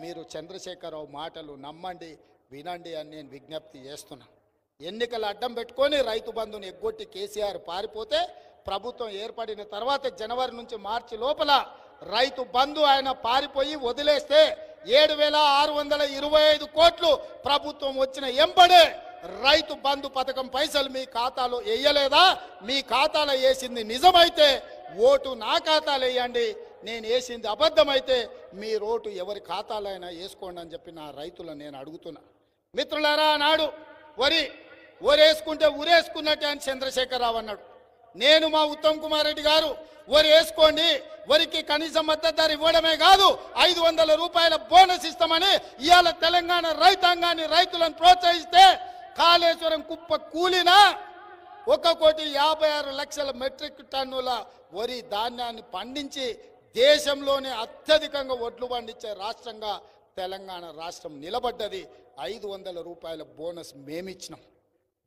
మీరు చంద్రశేఖరరావు మాటలు నమ్మండి, వినండి అని నేను విజ్ఞప్తి చేస్తున్నా. ఎన్నికలు అడ్డం పెట్టుకొని రైతు బంధుని ఎగ్గొట్టి కేసీఆర్ పారిపోతే ప్రభుత్వం ఏర్పడిన తర్వాత జనవరి నుంచి మార్చి లోపల రైతు బంధు ఆయన పారిపోయి వదిలేస్తే 7,625 కోట్లు ప్రభుత్వం వచ్చిన ఎంబడే రైతు బంధు పథకం పైసలు మీ ఖాతాలో వేయలేదా? మీ ఖాతాలో వేసింది నిజమైతే ఓటు నా ఖాతాలో వేయండి, నేను వేసింది అబద్ధమైతే మీ ఓటు ఎవరి ఖాతాలో అయినా వేసుకోండి అని చెప్పి నా రైతులను నేను అడుగుతున్నా. మిత్రులారా, నాడు ఒరేసుకుంటే ఉరేసుకున్నట్టే అని చంద్రశేఖరరావు అన్నాడు. నేను మా ఉత్తమ్ కుమార్ రెడ్డి గారు వరి వేసుకోండి, వరికి కనీస మద్దతు ధర ఇవ్వడమే కాదు 500 రూపాయల బోనస్ ఇస్తామని ఇవాళ తెలంగాణ రైతాంగాన్ని రైతులను ప్రోత్సహిస్తే కాళేశ్వరం కుప్ప కూలినా 1,56,00,000 మెట్రిక్ టన్నుల వరి ధాన్యాన్ని పండించి దేశంలోనే అత్యధికంగా ఒడ్లు పండించే రాష్ట్రంగా తెలంగాణ రాష్ట్రం నిలబడ్డది. 500 రూపాయల బోనస్ మేమిచ్చినాం.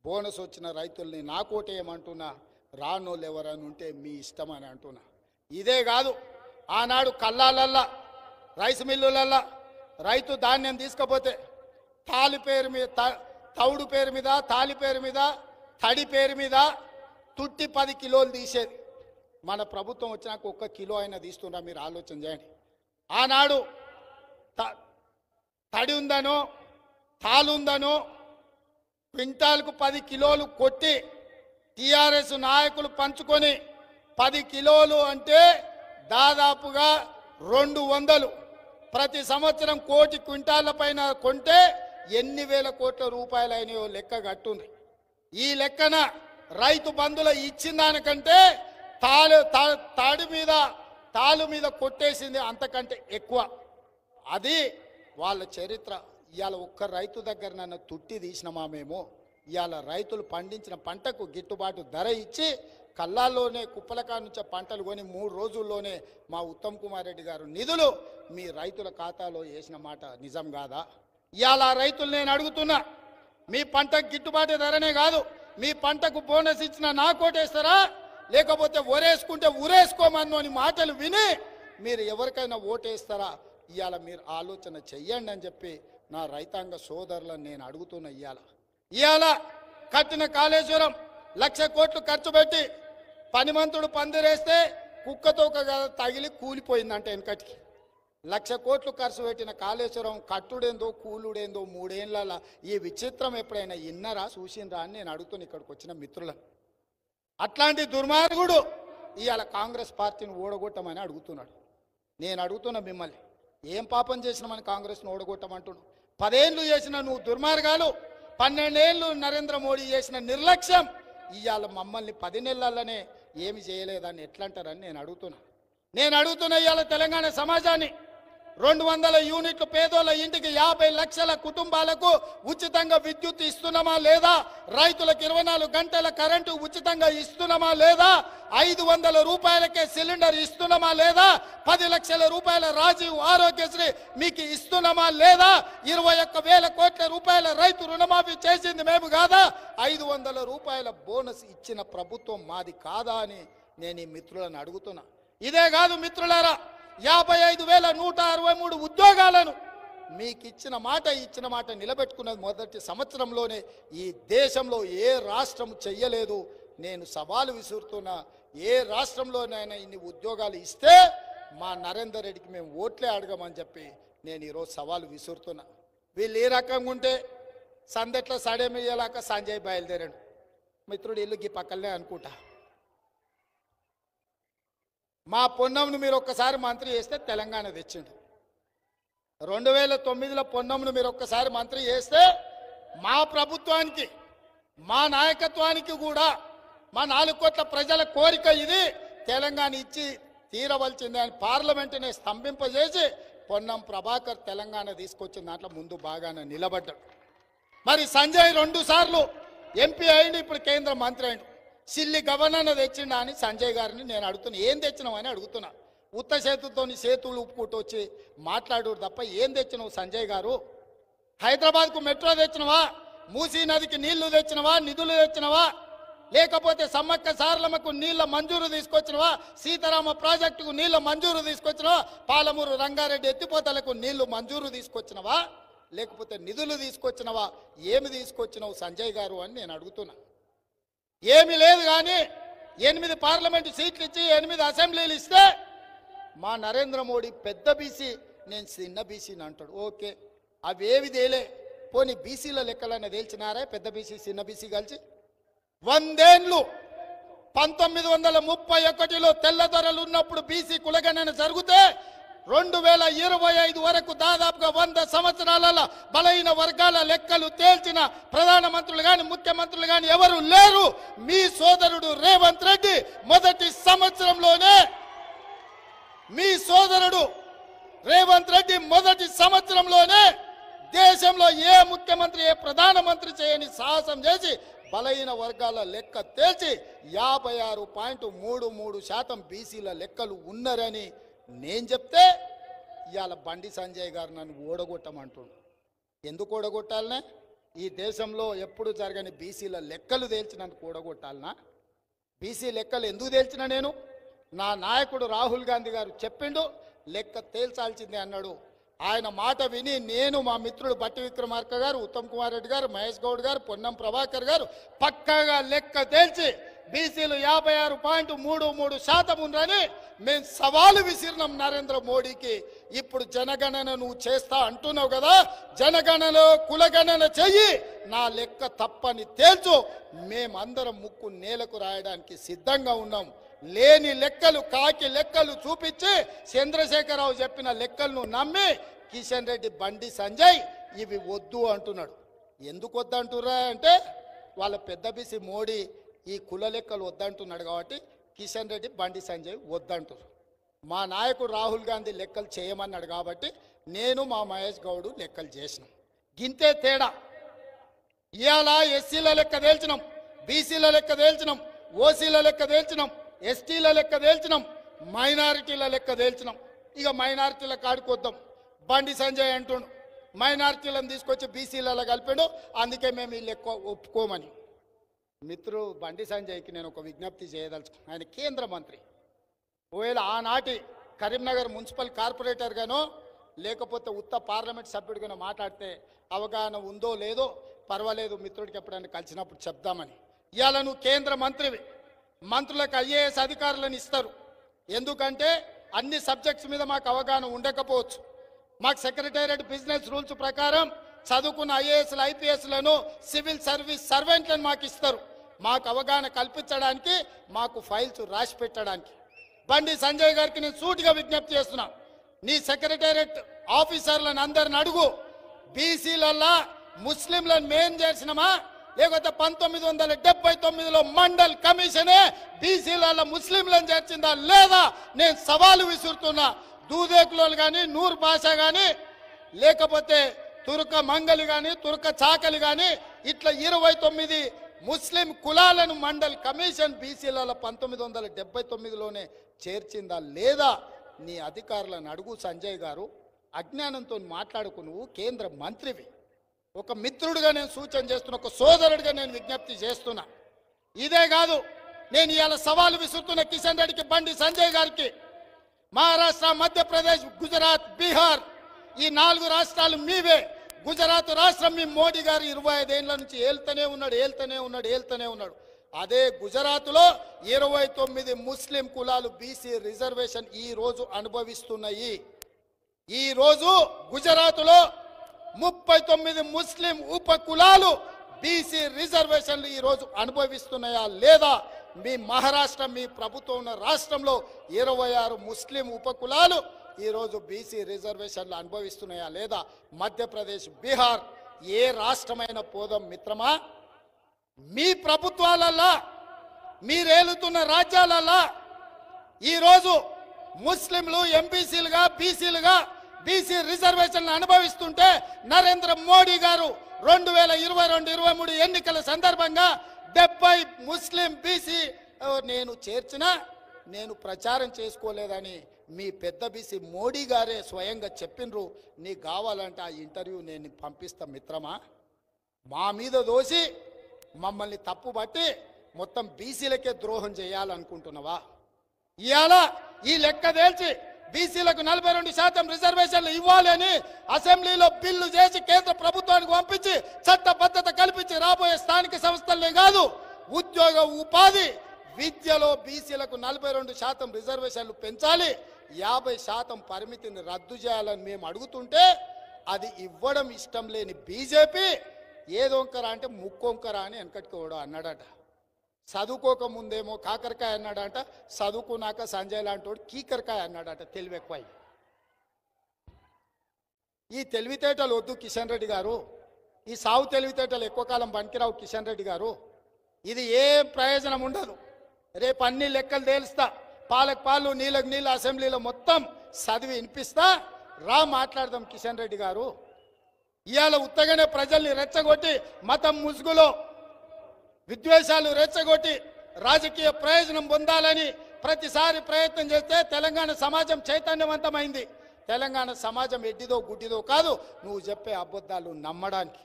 బోనస్ వచ్చిన రైతుల్ని నాకోటేయమంటున్నా, రానోళ్ళు ఎవరని ఉంటే మీ ఇష్టం అని అంటున్నా. ఇదే కాదు, ఆనాడు కల్లాలల్లా రైస్ మిల్లులల్లా రైతు ధాన్యం తీసుకపోతే తాలి పేరు మీద, తౌడు పేరు మీద, తాలి పేరు మీద, తడి పేరు మీద తుట్టి 10 కిలోలు తీసేది. మన ప్రభుత్వం వచ్చినాక 1 కిలో అయినా తీస్తున్నా, మీరు ఆలోచన చేయండి. ఆనాడు తడి ఉందనో తాలుందనో క్వింటాల్కు 10 కిలోలు కొట్టి టీఆర్ఎస్ నాయకులు పంచుకొని 10 కిలోలు అంటే దాదాపుగా 200, ప్రతి సంవత్సరం 1 కోటి క్వింటాళ్ళ పైన కొంటే ఎన్ని వేల కోట్ల రూపాయలు అయినాయో లెక్క కట్టుంది. ఈ లెక్కన రైతు బంధువులు ఇచ్చిన దానికంటే తాలు మీద కొట్టేసింది అంతకంటే ఎక్కువ. అది వాళ్ళ చరిత్ర. ఇవాళ ఒక్క రైతు దగ్గర నన్ను తుట్టి తీసినామా మేము? ఇవాళ రైతులు పండించిన పంటకు గిట్టుబాటు ధర ఇచ్చి కల్లాల్లోనే కుప్పలకా నుంచి పంటలు కొని 3 రోజుల్లోనే మా ఉత్తమ్ కుమార్ రెడ్డి గారు నిధులు మీ రైతుల ఖాతాలో వేసిన మాట నిజం కాదా? ఇవాళ రైతులు నేను అడుగుతున్నా, మీ పంటకు గిట్టుబాటు ధరనే కాదు, మీ పంటకు బోనస్ ఇచ్చిన నా కోటేస్తారా, లేకపోతే ఒరేసుకుంటే ఉరేసుకోమని మాటలు విని మీరు ఎవరికైనా ఓటేస్తారా? ఇవాళ మీరు ఆలోచన చెయ్యండి అని చెప్పి నా రైతాంగ సోదరులను నేను అడుగుతున్నా. ఇవాళ కట్టిన కాళేశ్వరం 1,00,000 కోట్లు ఖర్చు పెట్టి పనిమంతుడు పందిరేస్తే కుక్కతో తగిలి కూలిపోయిందంటే వెనకటికి. 1,00,000 కోట్లు ఖర్చు పెట్టిన కాళేశ్వరం కట్టుడేందో కూలుడేందో 3 ఏళ్ళ ఈ విచిత్రం ఎప్పుడైనా విన్నారా, చూసిండ్రా అని నేను అడుగుతున్నా ఇక్కడికి వచ్చిన మిత్రులను. అట్లాంటి దుర్మార్గుడు ఇవాళ కాంగ్రెస్ పార్టీని ఓడగొట్టమని అడుగుతున్నాడు. నేను అడుగుతున్నా మిమ్మల్ని, ఏం పాపం చేసినామని కాంగ్రెస్ను ఓడగొట్టమంటున్నాడు? 10 ఏళ్ళు చేసిన నువ్వు దుర్మార్గాలు, 12 ఏళ్ళు నరేంద్ర మోడీ చేసిన నిర్లక్ష్యం ఇవాళ మమ్మల్ని 10 నెలల్లోనే ఏమి చేయలేదని ఎట్లా అంటారని నేను అడుగుతున్నా. ఇవాళ తెలంగాణ సమాజాన్ని 200 యూనిట్లు పేదోళ్ళ ఇంటికి 50 లక్షల కుటుంబాలకు ఉచితంగా విద్యుత్ ఇస్తున్నామా లేదా? రైతులకు 24 గంటల కరెంటు ఉచితంగా ఇస్తున్నామా లేదా? 500 రూపాయలకే సిలిండర్ ఇస్తున్నామా లేదా? 10 లక్షల రూపాయల రాజీవ్ ఆరోగ్యశ్రీ మీకు ఇస్తున్నామా లేదా? 21,000 కోట్ల రూపాయల రైతు రుణమాఫీ చేసింది మేము కాదా? 500 రూపాయల బోనస్ ఇచ్చిన ప్రభుత్వం మాది కాదా అని నేను ఈ మిత్రులను అడుగుతున్నా. ఇదే కాదు మిత్రులారా, 55,163 ఉద్యోగాలను మీకు ఇచ్చిన మాట నిలబెట్టుకున్నది మొదటి సంవత్సరంలోనే ఈ దేశంలో ఏ రాష్ట్రం చెయ్యలేదు. నేను సవాలు విసురుతున్నా, ఏ రాష్ట్రంలోనైనా ఇన్ని ఉద్యోగాలు ఇస్తే మా నరేందర్ రెడ్డికి మేము ఓట్లే అడగమని చెప్పి నేను ఈరోజు సవాలు విసురుతున్నా. వీళ్ళు ఏ రకంగా ఉంటే సందెట్ల సడేమయ్యేలాక సంజయ్ బయలుదేరాడు. మిత్రుడు ఇల్లు ఈ పక్కనే అనుకుంటా. మా పొన్నంను మీరు ఒక్కసారి మంత్రి చేస్తే తెలంగాణ తెచ్చిండు. 2009లో పొన్నంను మీరు ఒక్కసారి మంత్రి చేస్తే మా ప్రభుత్వానికి, మా నాయకత్వానికి కూడా మా 4 కోట్ల ప్రజల కోరిక ఇది, తెలంగాణ ఇచ్చి తీరవలసిందే అని పార్లమెంటునే స్తంభింపజేసి పొన్నం ప్రభాకర్ తెలంగాణ తీసుకొచ్చిన దాంట్లో ముందు బాగానే నిలబడ్డాడు. మరి సంజయ్ 2 సార్లు ఎంపీ అయింది, ఇప్పుడు కేంద్ర మంత్రి అయిండు. సిల్లి గవర్నర్ తెచ్చిండా అని సంజయ్ గారిని నేను అడుగుతున్నా. ఏం తెచ్చినావు అని అడుగుతున్నా. ఉత్త చేతులతో చేతులు ఉప్పుకుంటూ వచ్చి మాట్లాడు తప్ప ఏం తెచ్చినావు సంజయ్ గారు? హైదరాబాద్కు మెట్రో తెచ్చినవా? మూసీ నదికి నీళ్లు తెచ్చినవా? నిధులు తెచ్చినవా? లేకపోతే సమ్మక్క సారలమ్మకు నీళ్ల మంజూరు తీసుకొచ్చినవా? సీతారామ ప్రాజెక్టుకు నీళ్ల మంజూరు తీసుకొచ్చినవా? పాలమూరు రంగారెడ్డి ఎత్తిపోతలకు నీళ్లు మంజూరు తీసుకొచ్చినవా? లేకపోతే నిధులు తీసుకొచ్చినవా? ఏమి తీసుకొచ్చినావు సంజయ్ గారు అని నేను అడుగుతున్నా. ఏమి లేదు కానీ 8 పార్లమెంటు సీట్లు ఇచ్చి 8 అసెంబ్లీలు ఇస్తే మా నరేంద్ర మోడీ పెద్ద బీసీ, నేను చిన్న బీసీని అంటాడు. ఓకే, అవేవి తేలే. పోనీ బీసీల లెక్కలన్నా తేల్చినారా? పెద్ద బీసీ చిన్న బీసీ కలిసి 100 ఏళ్ళు 1931లో తెల్లదొరలు ఉన్నప్పుడు బీసీ కులగణన జరిగితే 2025 వరకు దాదాపుగా 100 సంవత్సరాల బలహీన వర్గాల లెక్కలు తేల్చిన ప్రధానమంత్రులు కానీ ముఖ్యమంత్రులు కానీ ఎవరు లేరు. మీ సోదరుడు రేవంత్ రెడ్డి మొదటి సంవత్సరంలోనే, మీ సోదరుడు రేవంత్ రెడ్డి మొదటి సంవత్సరంలోనే దేశంలో ఏ ముఖ్యమంత్రి ఏ ప్రధానమంత్రి చేయని సాహసం చేసి బలహీన వర్గాల లెక్క తేల్చి 56.33% బీసీల లెక్కలు ఉన్నారని నేను చెప్తే ఇవాళ బండి సంజయ్ గారు నన్ను ఓడగొట్టమంటుండు. ఎందుకు ఓడగొట్టాలనే? ఈ దేశంలో ఎప్పుడు జరగని బీసీల లెక్కలు తేల్చినందుకు ఓడగొట్టాలనా? బీసీ లెక్కలు ఎందుకు తేల్చినా? నేను నా నాయకుడు రాహుల్ గాంధీ గారు చెప్పిండు, లెక్క తేల్చాల్సిందే అన్నాడు. ఆయన మాట విని నేను, మా మిత్రుడు బట్టి విక్రమార్క గారు, ఉత్తమ్ కుమార్ రెడ్డి గారు, మహేష్ గౌడ్ గారు, పొన్నం ప్రభాకర్ గారు పక్కాగా లెక్క తేల్చి బీసీలు 56.33% ఉందని మేము సవాలు విసిరినాం నరేంద్ర మోడీకి. ఇప్పుడు జనగణన నువ్వు చేస్తా అంటున్నావు కదా, జనగణనలో కులగణన చెయ్యి, నా లెక్క తప్పని తేల్చు. మేమందరం ముక్కు నేలకు రాయడానికి సిద్ధంగా ఉన్నాం. లేని లెక్కలు, కాకి లెక్కలు చూపించి చంద్రశేఖరరావు చెప్పిన లెక్కలను నమ్మి కిషన్ రెడ్డి బండి సంజయ్ ఇవి వద్దు అంటున్నాడు. ఎందుకు వద్దంటురా అంటే వాళ్ళ పెద్ద బీసీ మోడీ ఈ కుల లెక్కలు వద్దంటున్నాడు కాబట్టి కిషన్ రెడ్డి బండి సంజయ్ వద్దంటారు. మా నాయకుడు రాహుల్ గాంధీ లెక్కలు చేయమన్నాడు కాబట్టి నేను, మా మహేష్ గౌడ్ లెక్కలు చేసినాం. గింతే తేడా. ఇవాళ ఎస్సీల లెక్క తేల్చినాం, బీసీల లెక్క తేల్చినాం, ఓసీల లెక్క తేల్చినాం, ఎస్టీల లెక్క తేల్చినాం, మైనారిటీల లెక్క తేల్చినాం. ఇక మైనారిటీల కాడికి వద్దాం. బండి సంజయ్ అంటుండు మైనారిటీలను తీసుకొచ్చి బీసీలలో కలిపాడు, అందుకే మేము ఈ లెక్క ఒప్పుకోమని. మిత్రుడు బండి సంజయ్కి నేను ఒక విజ్ఞప్తి చేయదలుచుకున్నాను. ఆయన కేంద్ర మంత్రి. ఒకవేళ ఆనాటి కరీంనగర్ మున్సిపల్ కార్పొరేటర్గానో లేకపోతే ఉత్త పార్లమెంట్ సభ్యుడిగానో మాట్లాడితే అవగాహన ఉందో లేదో పర్వాలేదు, మిత్రుడికి ఎప్పుడైనా కలిసినప్పుడు చెప్దామని. ఇవాళ నువ్వు కేంద్ర మంత్రివి, మంత్రులకు ఐఏఎస్ అధికారులను ఇస్తారు. ఎందుకంటే అన్ని సబ్జెక్ట్స్ మీద మాకు అవగాహన ఉండకపోవచ్చు. మాకు సెక్రటేరియట్ బిజినెస్ రూల్స్ ప్రకారం చదువుకున్న ఐఏఎస్లు ఐపీఎస్లను సివిల్ సర్వీస్ సర్వెంట్లను మాకు ఇస్తారు. మాకు అవగాహన కల్పించడానికి, మాకు ఫైల్స్ రాసి పెట్టడానికి. బండి సంజయ్ గారికి నేను సూటిగా విజ్ఞప్తి చేస్తున్నా, నీ సెక్రటేరియట్ ఆఫీసర్లను అందరిని అడుగు, బీసీలల్లా ముస్లింలను మేం చేసినామా లేకపోతే 1979లో మండల్ కమిషనే బీసీల ముస్లింలను చేర్చిందా లేదా? నేను సవాలు విసురుతున్నా. దూదేకులు కానీ, నూర్ బాషా కానీ, లేకపోతే తుర్క మంగలి కానీ, తుర్క చాకలి కానీ, ఇట్లా 29 ముస్లిం కులాలను మండల్ కమిషన్ బీసీల 1979లోనే చేర్చిందా లేదా? నీ అధికారులను అడుగు సంజయ్ గారు. అజ్ఞానంతో మాట్లాడుకు, నువ్వు కేంద్ర మంత్రివి. ఒక మిత్రుడిగా నేను సూచన చేస్తున్నా, ఒక సోదరుడిగా నేను విజ్ఞప్తి చేస్తున్నా. ఇదే కాదు, నేను ఇవాళ సవాలు విసురుతున్న కిషన్ రెడ్డికి, బండి సంజయ్ గారికి. మహారాష్ట్ర, మధ్యప్రదేశ్, గుజరాత్, బీహార్ ఈ 4 రాష్ట్రాలు మీవే. గుజరాత్ రాష్ట్రం మీ మోడీ గారు 25 ఏళ్ల నుంచి ఏళ్తూనే ఉన్నాడు. అదే గుజరాత్లో 29 ముస్లిం కులాలు బీసీ రిజర్వేషన్ ఈ రోజు అనుభవిస్తున్నాయి. ఈ రోజు గుజరాత్లో 39 ముస్లిం ఉప కులాలు బీసీ రిజర్వేషన్లు ఈ రోజు అనుభవిస్తున్నాయా లేదా? మీ మహారాష్ట్ర, మీ ప్రభుత్వం ఉన్న రాష్ట్రంలో 26 ముస్లిం ఉప కులాలు ఈ రోజు బీసీ రిజర్వేషన్లు అనుభవిస్తున్నాయా లేదా? మధ్యప్రదేశ్, బీహార్ ఏ రాష్ట్రమైన పోదాం మిత్రమా. మీ ప్రభుత్వాలల్లా, మీరేలుతున్న రాజ్యాలల్లా ఈరోజు ముస్లింలు ఎంపీసీలుగా, బీసీలుగా బీసీ రిజర్వేషన్లు అనుభవిస్తుంటే నరేంద్ర మోడీ గారు 2022-23 ఎన్నికల సందర్భంగా 70 ముస్లిం బీసీ నేను చేర్చినా నేను ప్రచారం చేసుకోలేదని మీ పెద్ద బీసీ మోడీ గారే స్వయంగా చెప్పినరు. నీకు కావాలంటే ఆ ఇంటర్వ్యూ నేను పంపిస్తా మిత్రమా. మా మీద దోసి మమ్మల్ని తప్పుబట్టి మొత్తం బీసీలకే ద్రోహం చేయాలనుకుంటున్నావా? ఇవాళ ఈ లెక్క తేల్చి బీసీలకు 42% రిజర్వేషన్లు ఇవ్వాలని అసెంబ్లీలో బిల్లు చేసి కేంద్ర ప్రభుత్వానికి పంపించి చట్టబద్ధత కల్పించి రాబోయే స్థానిక సంస్థలనే కాదు ఉద్యోగ ఉపాధి విద్యలో బీసీలకు 42% రిజర్వేషన్లు పెంచాలి, 50% పరిమితిని రద్దు చేయాలని మేము అడుగుతుంటే అది ఇవ్వడం ఇష్టం లేని బీజేపీ ఏదొంకరా అంటే ముక్కొంకరా అని వెనకట్టుకోవడం అన్నాడట. చదువుకోక ముందేమో కాకరకాయ అన్నాడట, చదువుకున్నాక సంజయ్ లాంటోడు కీకరకాయ అన్నాడట. తెలివెక్కువై ఈ తెలివితేటలు వద్దు కిషన్ రెడ్డి గారు. ఈ సాగు తెలివితేటలు ఎక్కువ కాలం పనికిరావు కిషన్ రెడ్డి గారు. ఇది ఏం ప్రయోజనం ఉండదు. రేపు అన్ని లెక్కలు తేలుస్తా, పాలకు పాలు నీళ్ళకు నీళ్ళు అసెంబ్లీలో మొత్తం చదివి వినిపిస్తా, రా మాట్లాడదాం కిషన్ రెడ్డి గారు. ఇవాళ ఉత్తగానే ప్రజల్ని రెచ్చగొట్టి మతం ముసుగులో విద్వేషాలు రెచ్చగొట్టి రాజకీయ ప్రయోజనం పొందాలని ప్రతిసారి ప్రయత్నం చేస్తే తెలంగాణ సమాజం చైతన్యవంతమైంది. తెలంగాణ సమాజం ఎడ్డిదో గుడ్డిదో కాదు నువ్వు చెప్పే అబద్ధాలు నమ్మడానికి.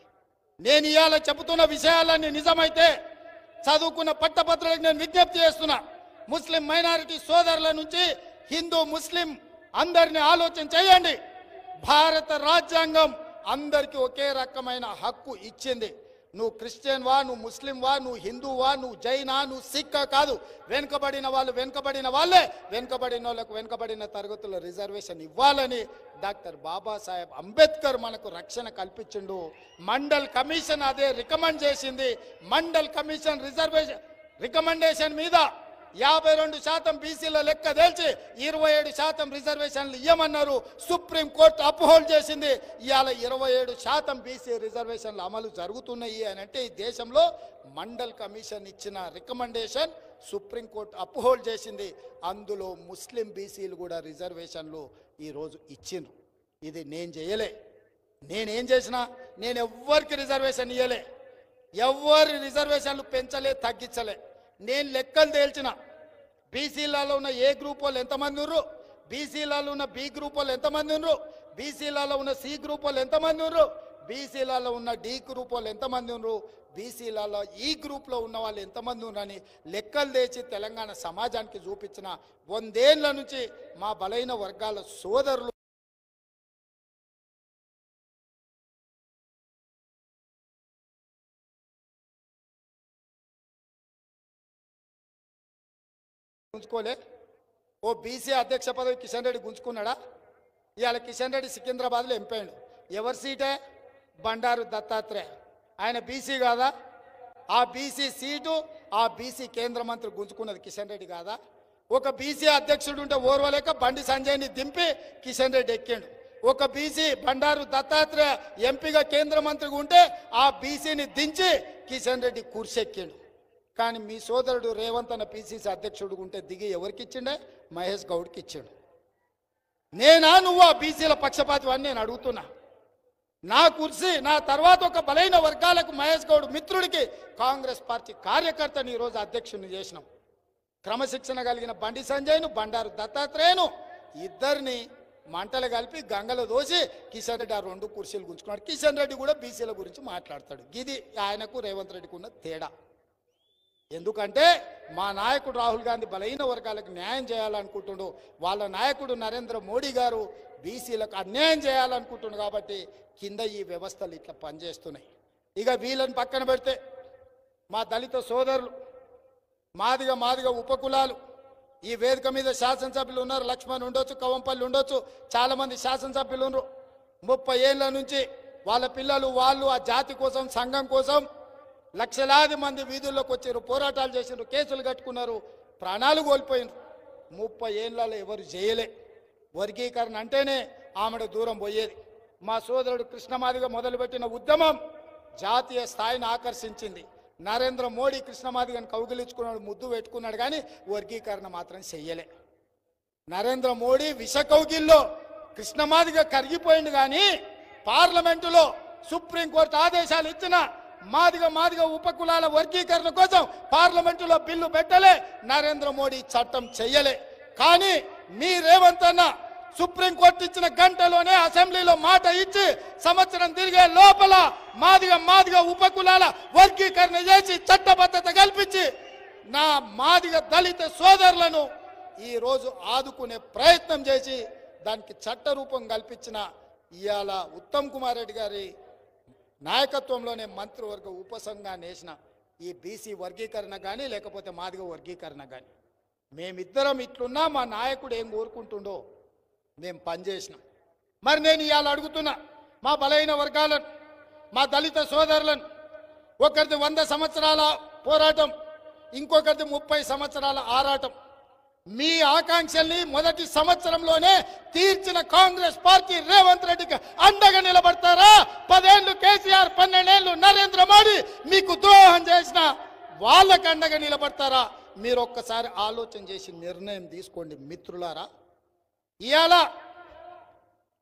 నేను ఇవాళ చెబుతున్న విషయాలన్నీ నిజమైతే చదువుకున్న పట్టభద్రులకు నేను విజ్ఞప్తి చేస్తున్నా. ముస్లిం మైనారిటీ సోదరుల నుంచి హిందూ ముస్లిం అందరినీ ఆలోచన చేయండి. భారత రాజ్యాంగం అందరికీ ఒకే రకమైన హక్కు ఇచ్చింది. నువ్వు క్రిస్టియన్ వా, నువ్వు ముస్లిం వా, నువ్వు హిందువా, నువ్వు జైనా, నువ్వు సిక్క కాదు. వెనుకబడిన వాళ్ళు వెనుకబడిన వాళ్ళే. వెనుకబడిన వాళ్ళకు వెనుకబడిన తరగతుల రిజర్వేషన్ ఇవ్వాలని డాక్టర్ బాబాసాహెబ్ అంబేద్కర్ మనకు రక్షణ కల్పించిండు. మండల్ కమిషన్ అదే రికమెండ్ చేసింది. మండల్ కమిషన్ రికమెండేషన్ మీద 52% బీసీల లెక్క తేల్చి 27% రిజర్వేషన్లు ఇవ్వమన్నారు. సుప్రీం కోర్టు అప్హోల్డ్ చేసింది. ఇవాళ 27% బీసీ రిజర్వేషన్లు అమలు జరుగుతున్నాయి అని అంటే ఈ దేశంలో మండల్ కమిషన్ ఇచ్చిన రికమెండేషన్ సుప్రీంకోర్టు అప్హోల్డ్ చేసింది. అందులో ముస్లిం బీసీలు కూడా రిజర్వేషన్లు ఈరోజు ఇచ్చిండ్రు. ఇది నేను చేయలే. నేనేం చేసినా నేను ఎవ్వరికి రిజర్వేషన్ ఇవ్వలే, ఎవ్వరి రిజర్వేషన్లు పెంచలే, తగ్గించలే. నేను లెక్కలు తేల్చిన బీసీలలో ఉన్న ఏ గ్రూప్ వాళ్ళు ఎంతమంది ఉన్నారు, బీసీలలో ఉన్న బి గ్రూప్ వాళ్ళు ఎంతమంది ఉన్నారు, బీసీలలో ఉన్న సి గ్రూప్ వాళ్ళు ఎంతమంది ఉన్నారు, బీసీలలో ఉన్న డి గ్రూప్ వాళ్ళు ఎంతమంది ఉన్నారు, బీసీలలో ఈ గ్రూప్లో ఉన్న వాళ్ళు ఎంతమంది ఉన్నారని లెక్కలు తెచ్చి తెలంగాణ సమాజానికి చూపించిన 100 ఏళ్ల నుంచి మా బలైన వర్గాల సోదరులు గుంజుకోలే. ఓ బీసీ అధ్యక్ష పదవి కిషన్ రెడ్డి గుంజుకున్నాడా? ఇవాళ కిషన్ రెడ్డి సికింద్రాబాద్లో ఎంపైండు. ఎవరి సీటే? బండారు దత్తాత్రేయ. ఆయన బీసీ కాదా? ఆ బీసీ సీటు ఆ బీసీ కేంద్ర మంత్రి గుంజుకున్నది కిషన్ రెడ్డి కాదా? ఒక బీసీ అధ్యక్షుడు ఉంటే ఓర్వలేక బండి సంజయ్ని దింపి కిషన్ రెడ్డి ఎక్కిండు. ఒక బీసీ బండారు దత్తాత్రేయ ఎంపీగా కేంద్ర మంత్రిగా ఉంటే ఆ బీసీని దించి కిషన్ రెడ్డి కుర్చెక్కిండు. కానీ మీ సోదరుడు రేవంత్ అన్న పిసిసి అధ్యక్షుడు ఉంటే దిగి ఎవరికి ఇచ్చిండే? మహేష్ గౌడ్కి ఇచ్చాడు. నేనా నువ్వు ఆ బీసీల పక్షపాతి అని నేను అడుగుతున్నా. నా కుర్చీ నా తర్వాత ఒక బలైన వర్గాలకు మహేష్ గౌడ్ మిత్రుడికి కాంగ్రెస్ పార్టీ కార్యకర్తని ఈరోజు అధ్యక్షుడిని చేసినాం. క్రమశిక్షణ కలిగిన బండి సంజయ్ను బండారు దత్తాత్రేయను ఇద్దరిని మంటలు కలిపి గంగలో దోసి కిషన్ రెడ్డి ఆ 2 కుర్చీలు గుంజుకున్నాడు. కిషన్ రెడ్డి కూడా బీసీల గురించి మాట్లాడతాడు. ఇది ఆయనకు రేవంత్ రెడ్డికి ఉన్న తేడా. ఎందుకంటే మా నాయకుడు రాహుల్ గాంధీ బలహీన వర్గాలకు న్యాయం చేయాలనుకుంటుండు. వాళ్ళ నాయకుడు నరేంద్ర మోడీ గారు బీసీలకు అన్యాయం చేయాలనుకుంటుండు. కాబట్టి కింద ఈ వ్యవస్థలు ఇట్లా పనిచేస్తున్నాయి. ఇక వీళ్ళని పక్కన పెడితే మా దళిత సోదరులు మాదిగ ఉపకులాలు ఈ వేదిక మీద శాసనసభ్యులు ఉన్నారు. లక్ష్మణ్ ఉండొచ్చు, కవంపల్లి ఉండొచ్చు, చాలామంది శాసనసభ్యులు ఉన్నారు. 30 ఏళ్ళ నుంచి వాళ్ళ పిల్లలు వాళ్ళు ఆ జాతి కోసం సంఘం కోసం లక్షలాది మంది వీధుల్లోకి వచ్చారు, పోరాటాలు చేసినారు, కేసులు కట్టుకున్నారు, ప్రాణాలు కోల్పోయినారు. 30 ఏళ్ళలో ఎవరు చేయలే. వర్గీకరణ అంటేనే ఆమెడ దూరం పోయేది. మా సోదరుడు కృష్ణమాదిగ మొదలుపెట్టిన ఉద్యమం జాతీయ స్థాయిని ఆకర్షించింది. నరేంద్ర మోడీ కృష్ణమాదిగని కౌగిలించుకున్నాడు, ముద్దు పెట్టుకున్నాడు, కానీ వర్గీకరణ మాత్రం చెయ్యలే. నరేంద్ర మోడీ విష కౌగిల్లో కృష్ణమాదిగ కరిగిపోయింది. కానీ పార్లమెంటులో సుప్రీంకోర్టు ఆదేశాలు ఇచ్చిన మాదిగ ఉపకులాల వర్గీకరణ కోసం పార్లమెంటులో బిల్లు పెట్టలే, నరేంద్ర మోడీ చట్టం చెయ్యలే. కానీ మీ రేవంత్ అన్న సుప్రీంకోర్టు ఇచ్చిన గంటలోనే అసెంబ్లీలో మాట ఇచ్చి సంవత్సరం తిరిగే లోపల మాదిగ ఉపకులాల వర్గీకరణ చేసి చట్టబద్ధత కల్పించి నా మాదిగ దళిత సోదరులను ఈ రోజు ఆదుకునే ప్రయత్నం చేసి దానికి చట్ట రూపం కల్పించిన ఇవాళ ఉత్తమ్ కుమార్ రెడ్డి గారి నాయకత్వంలోనే మంత్రివర్గ ఉపసంఘాన్ని వేసిన ఈ బీసీ వర్గీకరణ కానీ లేకపోతే మాదిగ వర్గీకరణ కానీ మేమిద్దరం ఇట్లున్నా మా నాయకుడు ఏం కోరుకుంటుండో మేము పనిచేసినాం. మరి నేను ఇవాళ అడుగుతున్నా మా బలహీన వర్గాలను, మా దళిత సోదరులను, ఒకరిది 100 సంవత్సరాల పోరాటం, ఇంకొకరిది 30 సంవత్సరాల ఆరాటం. మీ ఆకాంక్షల్ని మొదటి సంవత్సరంలోనే తీర్చిన కాంగ్రెస్ పార్టీ రేవంత్ రెడ్డికి అండగా నిలబడతారా? 10 ఏళ్ళు కేసీఆర్, 12 ఏళ్ళు నరేంద్ర మోడీ మీకు ద్రోహం చేసిన వాళ్ళకి అండగా నిలబడతారా? మీరు ఒక్కసారి ఆలోచన చేసి నిర్ణయం తీసుకోండి మిత్రులారా. ఇవాళ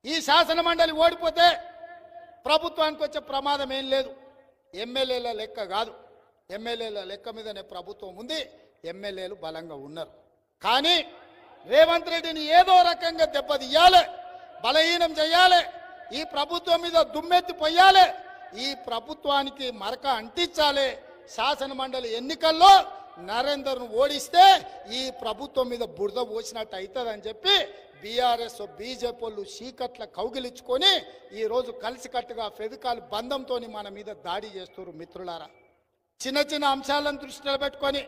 ఈ శాసన మండలి ఓడిపోతే ప్రభుత్వానికి వచ్చే ప్రమాదం ఏం లేదు. ఎమ్మెల్యేల లెక్క కాదు, ఎమ్మెల్యేల లెక్క మీదనే ప్రభుత్వం ఉంది, ఎమ్మెల్యేలు బలంగా ఉన్నారు. కానీ రేవంత్ రెడ్డిని ఏదో రకంగా దెబ్బతీయాలి, బలహీనం చేయాలి, ఈ ప్రభుత్వం మీద దుమ్మెత్తి పొయ్యాలి, ఈ ప్రభుత్వానికి మరక అంటించాలి. శాసన మండలి ఎన్నికల్లో నరేందర్ను ఓడిస్తే ఈ ప్రభుత్వం మీద బురద పోసినట్టు అవుతుందని చెప్పి బీఆర్ఎస్ బీజేపీ చీకట్ల కౌగిలించుకొని ఈరోజు కలిసికట్టుగా ఫెవికాల్ బంధంతో మన మీద దాడి చేస్తున్నారు. మిత్రులారా, చిన్న అంశాలను దృష్టిలో పెట్టుకొని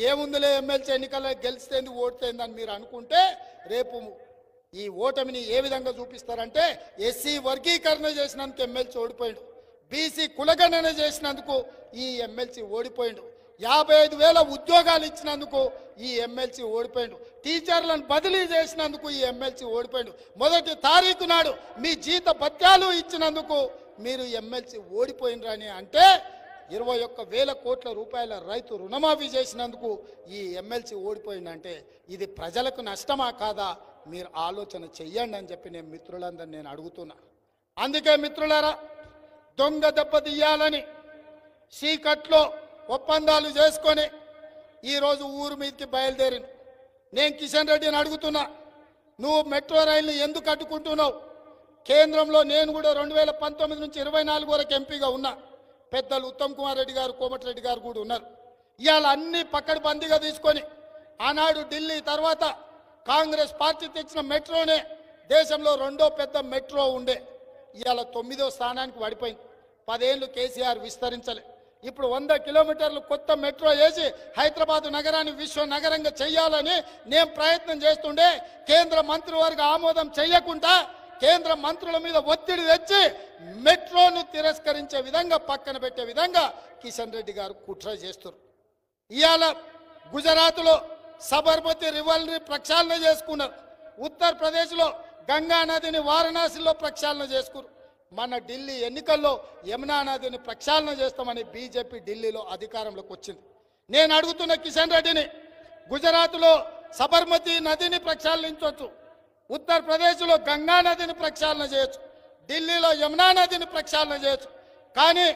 ఏముందిలే ఎమ్మెల్సీ ఎన్నికల్లో గెలిస్తేంది ఓడితేంది అని మీరు అనుకుంటే రేపు ఈ ఓటమిని ఏ విధంగా చూపిస్తారంటే ఎస్సీ వర్గీకరణ చేసినందుకు ఎమ్మెల్సీ ఓడిపోయిండు, బీసీ కులగణన చేసినందుకు ఈ ఎమ్మెల్సీ ఓడిపోయిండు, 55,000 ఉద్యోగాలు ఇచ్చినందుకు ఈ ఎమ్మెల్సీ ఓడిపోయిండు, టీచర్లను బదిలీ చేసినందుకు ఈ ఎమ్మెల్సీ ఓడిపోయిండు, మొదటి తారీఖు నాడు మీ జీత భత్యాలు ఇచ్చినందుకు మీరు ఎమ్మెల్సీ ఓడిపోయినరని అంటే 21,000 కోట్ల రూపాయల రైతు రుణమాఫీ చేసినందుకు ఈ ఎమ్మెల్సీ ఓడిపోయిందంటే ఇది ప్రజలకు నష్టమా కాదా? మీరు ఆలోచన చెయ్యండి అని చెప్పి నేను మిత్రులందరినీ నేను అడుగుతున్నా. అందుకే మిత్రులారా, దొంగ దెబ్బ తీయాలని చీకట్లో ఒప్పందాలు చేసుకొని ఈరోజు ఊరు మీదకి బయలుదేరి నేను కిషన్ రెడ్డిని అడుగుతున్నా, నువ్వు మెట్రో రైలుని ఎందుకు అడ్డుకుంటున్నావు? కేంద్రంలో నేను కూడా 2019 నుంచి 24 వరకు ఎంపీగా ఉన్నా. పెద్దలు ఉత్తమ్ కుమార్ రెడ్డి గారు, కోమటిరెడ్డి గారు కూడా ఉన్నారు. ఇవాళ అన్ని పక్కడబందీగా తీసుకొని ఆనాడు ఢిల్లీ తర్వాత కాంగ్రెస్ పార్టీ తెచ్చిన మెట్రోనే దేశంలో 2వ పెద్ద మెట్రో ఉండే, ఇవాళ 9వ స్థానానికి పడిపోయింది. 10 ఏళ్ళు కేసీఆర్ విస్తరించలే. ఇప్పుడు 100 కిలోమీటర్లు కొత్త మెట్రో వేసి హైదరాబాద్ నగరాన్ని విశ్వ నగరంగా చేయాలని నేను ప్రయత్నం చేస్తుండే కేంద్ర మంత్రివర్గ ఆమోదం చేయకుండా కేంద్ర మంత్రుల మీద ఒత్తిడి తెచ్చి మెట్రోను తిరస్కరించే విధంగా పక్కన పెట్టే విధంగా కిషన్ రెడ్డి గారు కుట్ర చేస్తారు. ఇవాళ గుజరాత్లో సబర్మతి రివల్ని ప్రక్షాళన చేసుకున్నారు, ఉత్తరప్రదేశ్లో గంగా నదిని వారణాసిలో ప్రక్షాళన చేసుకున్నారు. మన ఢిల్లీ ఎన్నికల్లో యమునా నదిని ప్రక్షాళన చేస్తామని బీజేపీ ఢిల్లీలో అధికారంలోకి వచ్చింది. నేను అడుగుతున్న కిషన్ రెడ్డిని, గుజరాత్లో సబర్మతి నదిని ప్రక్షాళించవచ్చు, ఉత్తరప్రదేశ్లో గంగా నదిని ప్రక్షాళన చేయొచ్చు, ఢిల్లీలో యమునా నదిని ప్రక్షాళన చేయొచ్చు, కానీ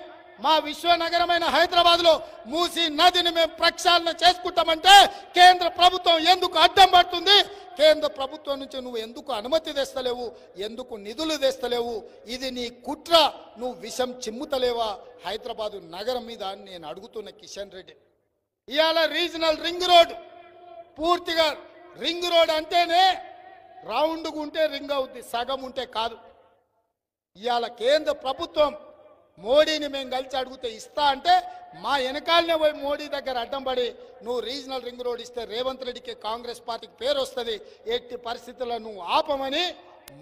మా విశ్వనగరమైన హైదరాబాద్లో మూసీ నదిని మేము ప్రక్షాళన చేసుకుంటామంటే కేంద్ర ప్రభుత్వం ఎందుకు అడ్డం పడుతుంది? కేంద్ర ప్రభుత్వం నుంచి నువ్వు ఎందుకు అనుమతి తెస్తలేవు? ఎందుకు నిధులు తెస్తలేవు? ఇది నీ కుట్ర, నువ్వు విషం చిమ్ముతలేవా హైదరాబాదు నగరం మీద అని నేను అడుగుతున్న కిషన్ రెడ్డి. ఇవాళ రీజనల్ రింగ్ రోడ్, పూర్తిగా రింగ్ రోడ్ అంటేనే రౌండ్గా ఉంటే రింగ్ అవుద్ది, సగం ఉంటే కాదు. ఇవాళ కేంద్ర ప్రభుత్వం మోడీని మేము కలిసి అడిగితే ఇస్తా అంటే మా వెనకాలనే పోయి మోడీ దగ్గర అడ్డం పడి నువ్వు రీజనల్ రింగ్ రోడ్ ఇస్తే రేవంత్ రెడ్డికి కాంగ్రెస్ పార్టీకి పేరు వస్తుంది, ఎట్టి పరిస్థితుల్లో నువ్వు ఆపమని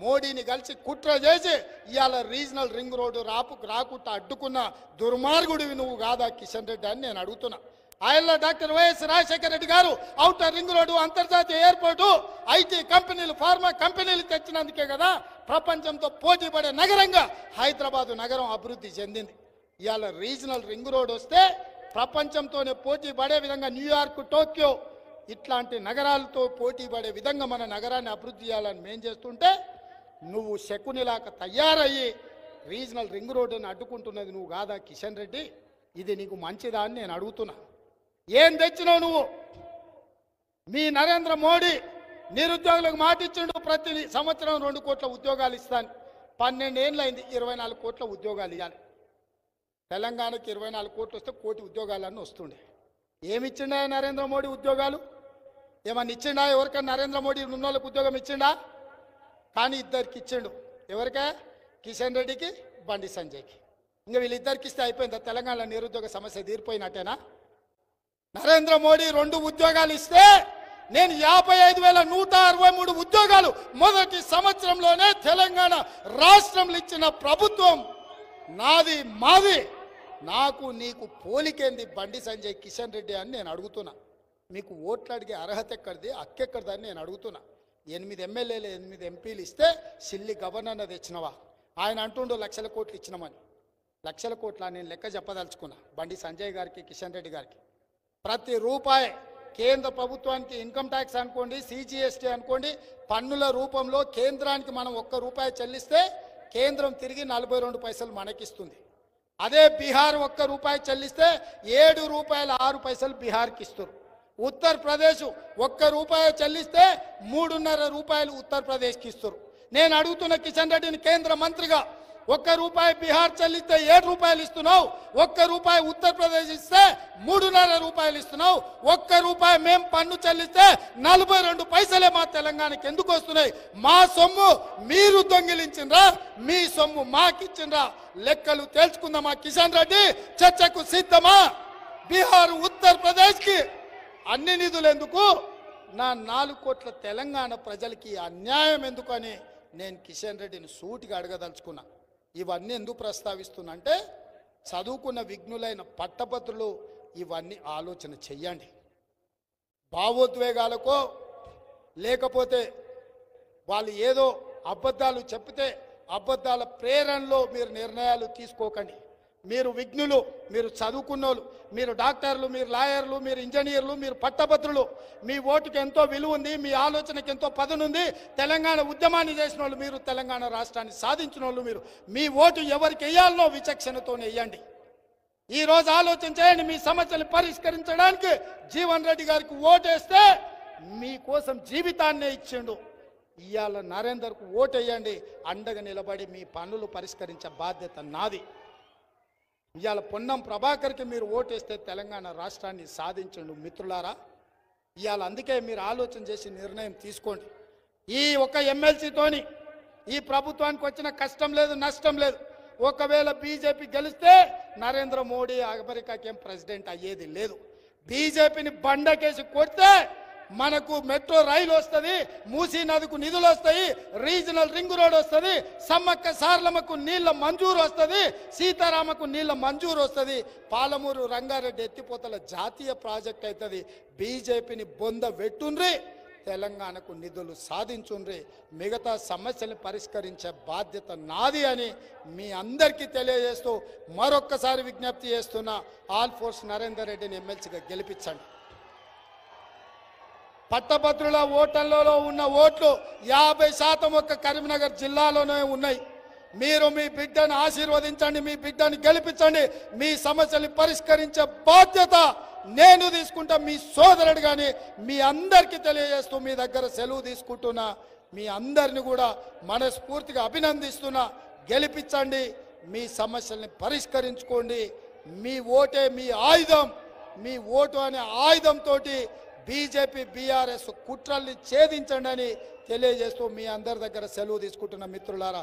మోడీని కలిసి కుట్ర చేసి ఇవాళ రీజనల్ రింగ్ రోడ్డు రాకుండా అడ్డుకున్న దుర్మార్గుడివి నువ్వు కాదా కిషన్ రెడ్డి అని నేను అడుగుతున్నా. ఆయనలో డాక్టర్ వైఎస్ రాజశేఖర రెడ్డి గారు ఔటర్ రింగ్ రోడ్డు, అంతర్జాతీయ ఎయిర్పోర్టు, ఐటీ కంపెనీలు, ఫార్మా కంపెనీలు తెచ్చినందుకే కదా ప్రపంచంతో పోటీ పడే నగరంగా హైదరాబాదు నగరం అభివృద్ధి చెందింది. ఇవాళ రీజనల్ రింగ్ రోడ్ వస్తే ప్రపంచంతోనే పోటీ పడే విధంగా న్యూయార్క్, టోక్యో ఇట్లాంటి నగరాలతో పోటీ పడే విధంగా మన నగరాన్ని అభివృద్ధి చేయాలని మేం చేస్తుంటే నువ్వు శకునిలాగా తయారయ్యి రీజనల్ రింగ్ రోడ్డుని అడ్డుకుంటున్నది నువ్వు కాదా కిషన్ రెడ్డి? ఇది నీకు మంచిదా అని నేను అడుగుతున్నా. ఏం తెచ్చినావు నువ్వు? మీ నరేంద్ర మోడీ నిరుద్యోగులకు మాట ఇచ్చిండు, ప్రతి సంవత్సరం 2 కోట్ల ఉద్యోగాలు ఇస్తాను. 12 ఏళ్ళు అయింది, 24 కోట్ల ఉద్యోగాలు ఇవ్వాలి. తెలంగాణకి 24 కోట్లు వస్తే 1 కోటి ఉద్యోగాలన్నీ వస్తుండే. ఏమిచ్చిండా నరేంద్ర మోడీ ఉద్యోగాలు? ఏమన్నా ఇచ్చిండా? ఎవరికైనా నరేంద్ర మోడీ ఉన్నోళ్ళకి ఉద్యోగం ఇచ్చిండా? కానీ ఇద్దరికి ఇచ్చిండు. ఎవరికా? కిషన్ రెడ్డికి, బండి సంజయ్కి. ఇంకా వీళ్ళిద్దరికి ఇస్తే అయిపోయిందా తెలంగాణ నిరుద్యోగ సమస్య తీరిపోయినట్టేనా? నరేంద్ర మోడీ 2 ఉద్యోగాలు ఇస్తే నేను 55,163 ఉద్యోగాలు మొదటి సంవత్సరంలోనే తెలంగాణ రాష్ట్రంలో ఇచ్చిన ప్రభుత్వం నాది, మాది. నాకు నీకు పోలికేంది బండి సంజయ్, కిషన్ రెడ్డి అని నేను అడుగుతున్నా. మీకు ఓట్లు అడిగే అర్హత ఎక్కడిది, అక్కెక్కడిదని నేను అడుగుతున్నా. 8 ఎమ్మెల్యేలు 8 ఎంపీలు ఇస్తే సిల్లి గవర్నర్ తెచ్చినవా? ఆయన అంటుండో లక్షల కోట్లు ఇచ్చినామని. లక్షల కోట్ల నేను లెక్క చెప్పదలుచుకున్నా బండి సంజయ్ గారికి, కిషన్ రెడ్డి గారికి. ప్రతి రూపాయి కేంద్ర ప్రభుత్వానికి ఇన్కమ్ ట్యాక్స్ అనుకోండి, సిజిఎస్టీ అనుకోండి, పన్నుల రూపంలో కేంద్రానికి మనం 1 రూపాయి చెల్లిస్తే కేంద్రం తిరిగి 42 పైసలు మనకిస్తుంది. అదే బీహార్ 1 రూపాయి చెల్లిస్తే 7 రూపాయల 6 పైసలు బీహార్కి ఇస్తారు. ఉత్తరప్రదేశ్ 1 రూపాయి చెల్లిస్తే 3.5 రూపాయలు ఉత్తరప్రదేశ్కి ఇస్తారు. నేను అడుగుతున్న కిషన్ రెడ్డిని కేంద్ర మంత్రిగా, 1 రూపాయి బీహార్ చెల్లిస్తే 7 రూపాయలు ఇస్తున్నావు, 1 రూపాయి ఉత్తరప్రదేశ్ ఇస్తే 3.5 రూపాయలు ఇస్తున్నావు. 1 రూపాయి మేము పన్ను చెల్లిస్తే 42 పైసలే మా తెలంగాణకి ఎందుకు వస్తున్నాయి? మా సొమ్ము మీరు దొంగిలించిండ్రా, మీ సొమ్ము మాకిచ్చిండ్రా? లెక్కలు తేల్చుకుందామా కిషన్ రెడ్డి? చర్చకు సిద్ధమా? బీహార్, ఉత్తరప్రదేశ్కి అన్ని నిధులు ఎందుకు? నా 4 కోట్ల తెలంగాణ ప్రజలకి అన్యాయం ఎందుకు అని నేను కిషన్ రెడ్డిని సూటిగా అడగదలుచుకున్నా. ఇవన్నీ ఎందుకు ప్రస్తావిస్తున్నా అంటే, చదువుకున్న విఘ్నులైన పట్టభద్రులు ఇవన్నీ ఆలోచన చెయ్యండి. భావోద్వేగాలకో లేకపోతే వాళ్ళు ఏదో అబద్ధాలు చెప్తే అబద్ధాల ప్రేరణలో మీరు నిర్ణయాలు తీసుకోకండి. మీరు విఘ్నులు, మీరు చదువుకున్నోళ్ళు, మీరు డాక్టర్లు, మీరు లాయర్లు, మీరు ఇంజనీర్లు, మీరు పట్టభద్రులు. మీ ఓటుకి ఎంతో విలువ ఉంది, మీ ఆలోచనకి ఎంతో పదునుంది. తెలంగాణ ఉద్యమాన్ని చేసిన వాళ్ళు మీరు, తెలంగాణ రాష్ట్రాన్ని సాధించిన వాళ్ళు మీరు. మీ ఓటు ఎవరికి వేయాలనో విచక్షణతోనే వేయండి. ఈరోజు ఆలోచన చేయండి. మీ సమస్యలు పరిష్కరించడానికి జీవన్ రెడ్డి గారికి ఓటేస్తే మీకోసం జీవితాన్నే ఇచ్చిండు. ఇవాళ నరేందర్కు ఓటేయండి. అండగా నిలబడి మీ పనులు పరిష్కరించే బాధ్యత నాది. ఇవాళ పొన్నం ప్రభాకర్కి మీరు ఓటేస్తే తెలంగాణ రాష్ట్రాన్ని సాధించండు మిత్రులారా. ఇవాళ అందుకే మీరు ఆలోచన చేసి నిర్ణయం తీసుకోండి. ఈ ఒక ఎమ్మెల్సీతోని ఈ ప్రభుత్వానికి వచ్చిన కష్టం లేదు, నష్టం లేదు. ఒకవేళ బీజేపీ గెలిస్తే నరేంద్ర మోడీ అమెరికాకి ఏం ప్రెసిడెంట్ అయ్యేది లేదు. బీజేపీని బండకేసి కొడితే మనకు మెట్రో రైలు వస్తుంది, మూసీ నదికు నిధులు వస్తాయి, రీజనల్ రింగ్ రోడ్ వస్తుంది, సమ్మక్క సారలమ్మకు నీళ్ల మంజూరు వస్తుంది, సీతారామకు నీళ్ల మంజూరు వస్తుంది, పాలమూరు రంగారెడ్డి ఎత్తిపోతల జాతీయ ప్రాజెక్ట్ అవుతుంది. బీజేపీని బొంద వెట్టుండ్రి, తెలంగాణకు నిధులు సాధించుండ్రి. మిగతా సమస్యలను పరిష్కరించే బాధ్యత నాది అని మీ అందరికీ తెలియజేస్తూ మరొక్కసారి విజ్ఞప్తి చేస్తున్నా. ఆల్ ఫోర్స్ నరేందర్ రెడ్డిని ఎమ్మెల్సీగా గెలిపించండి. పట్టభద్రుల ఓటర్లలో ఉన్న ఓట్లు 50% ఒక్క కరీంనగర్ జిల్లాలోనే ఉన్నాయి. మీరు మీ బిడ్డను ఆశీర్వదించండి, మీ బిడ్డను గెలిపించండి. మీ సమస్యలు పరిష్కరించే బాధ్యత నేను తీసుకుంటా, మీ సోదరుడు. కానీ మీ అందరికీ తెలియజేస్తూ మీ దగ్గర సెలవు తీసుకుంటున్నా. మీ అందరిని కూడా మనస్ఫూర్తిగా అభినందిస్తున్నా. గెలిపించండి, మీ సమస్యల్ని పరిష్కరించుకోండి. మీ ఓటే మీ ఆయుధం. మీ ఓటు అనే ఆయుధంతో బీజేపీ, బీఆర్ఎస్ కుట్రల్ని ఛేదించండి అని తెలియజేస్తూ మీ అందరి దగ్గర సెలవు తీసుకుంటున్న మిత్రులారా.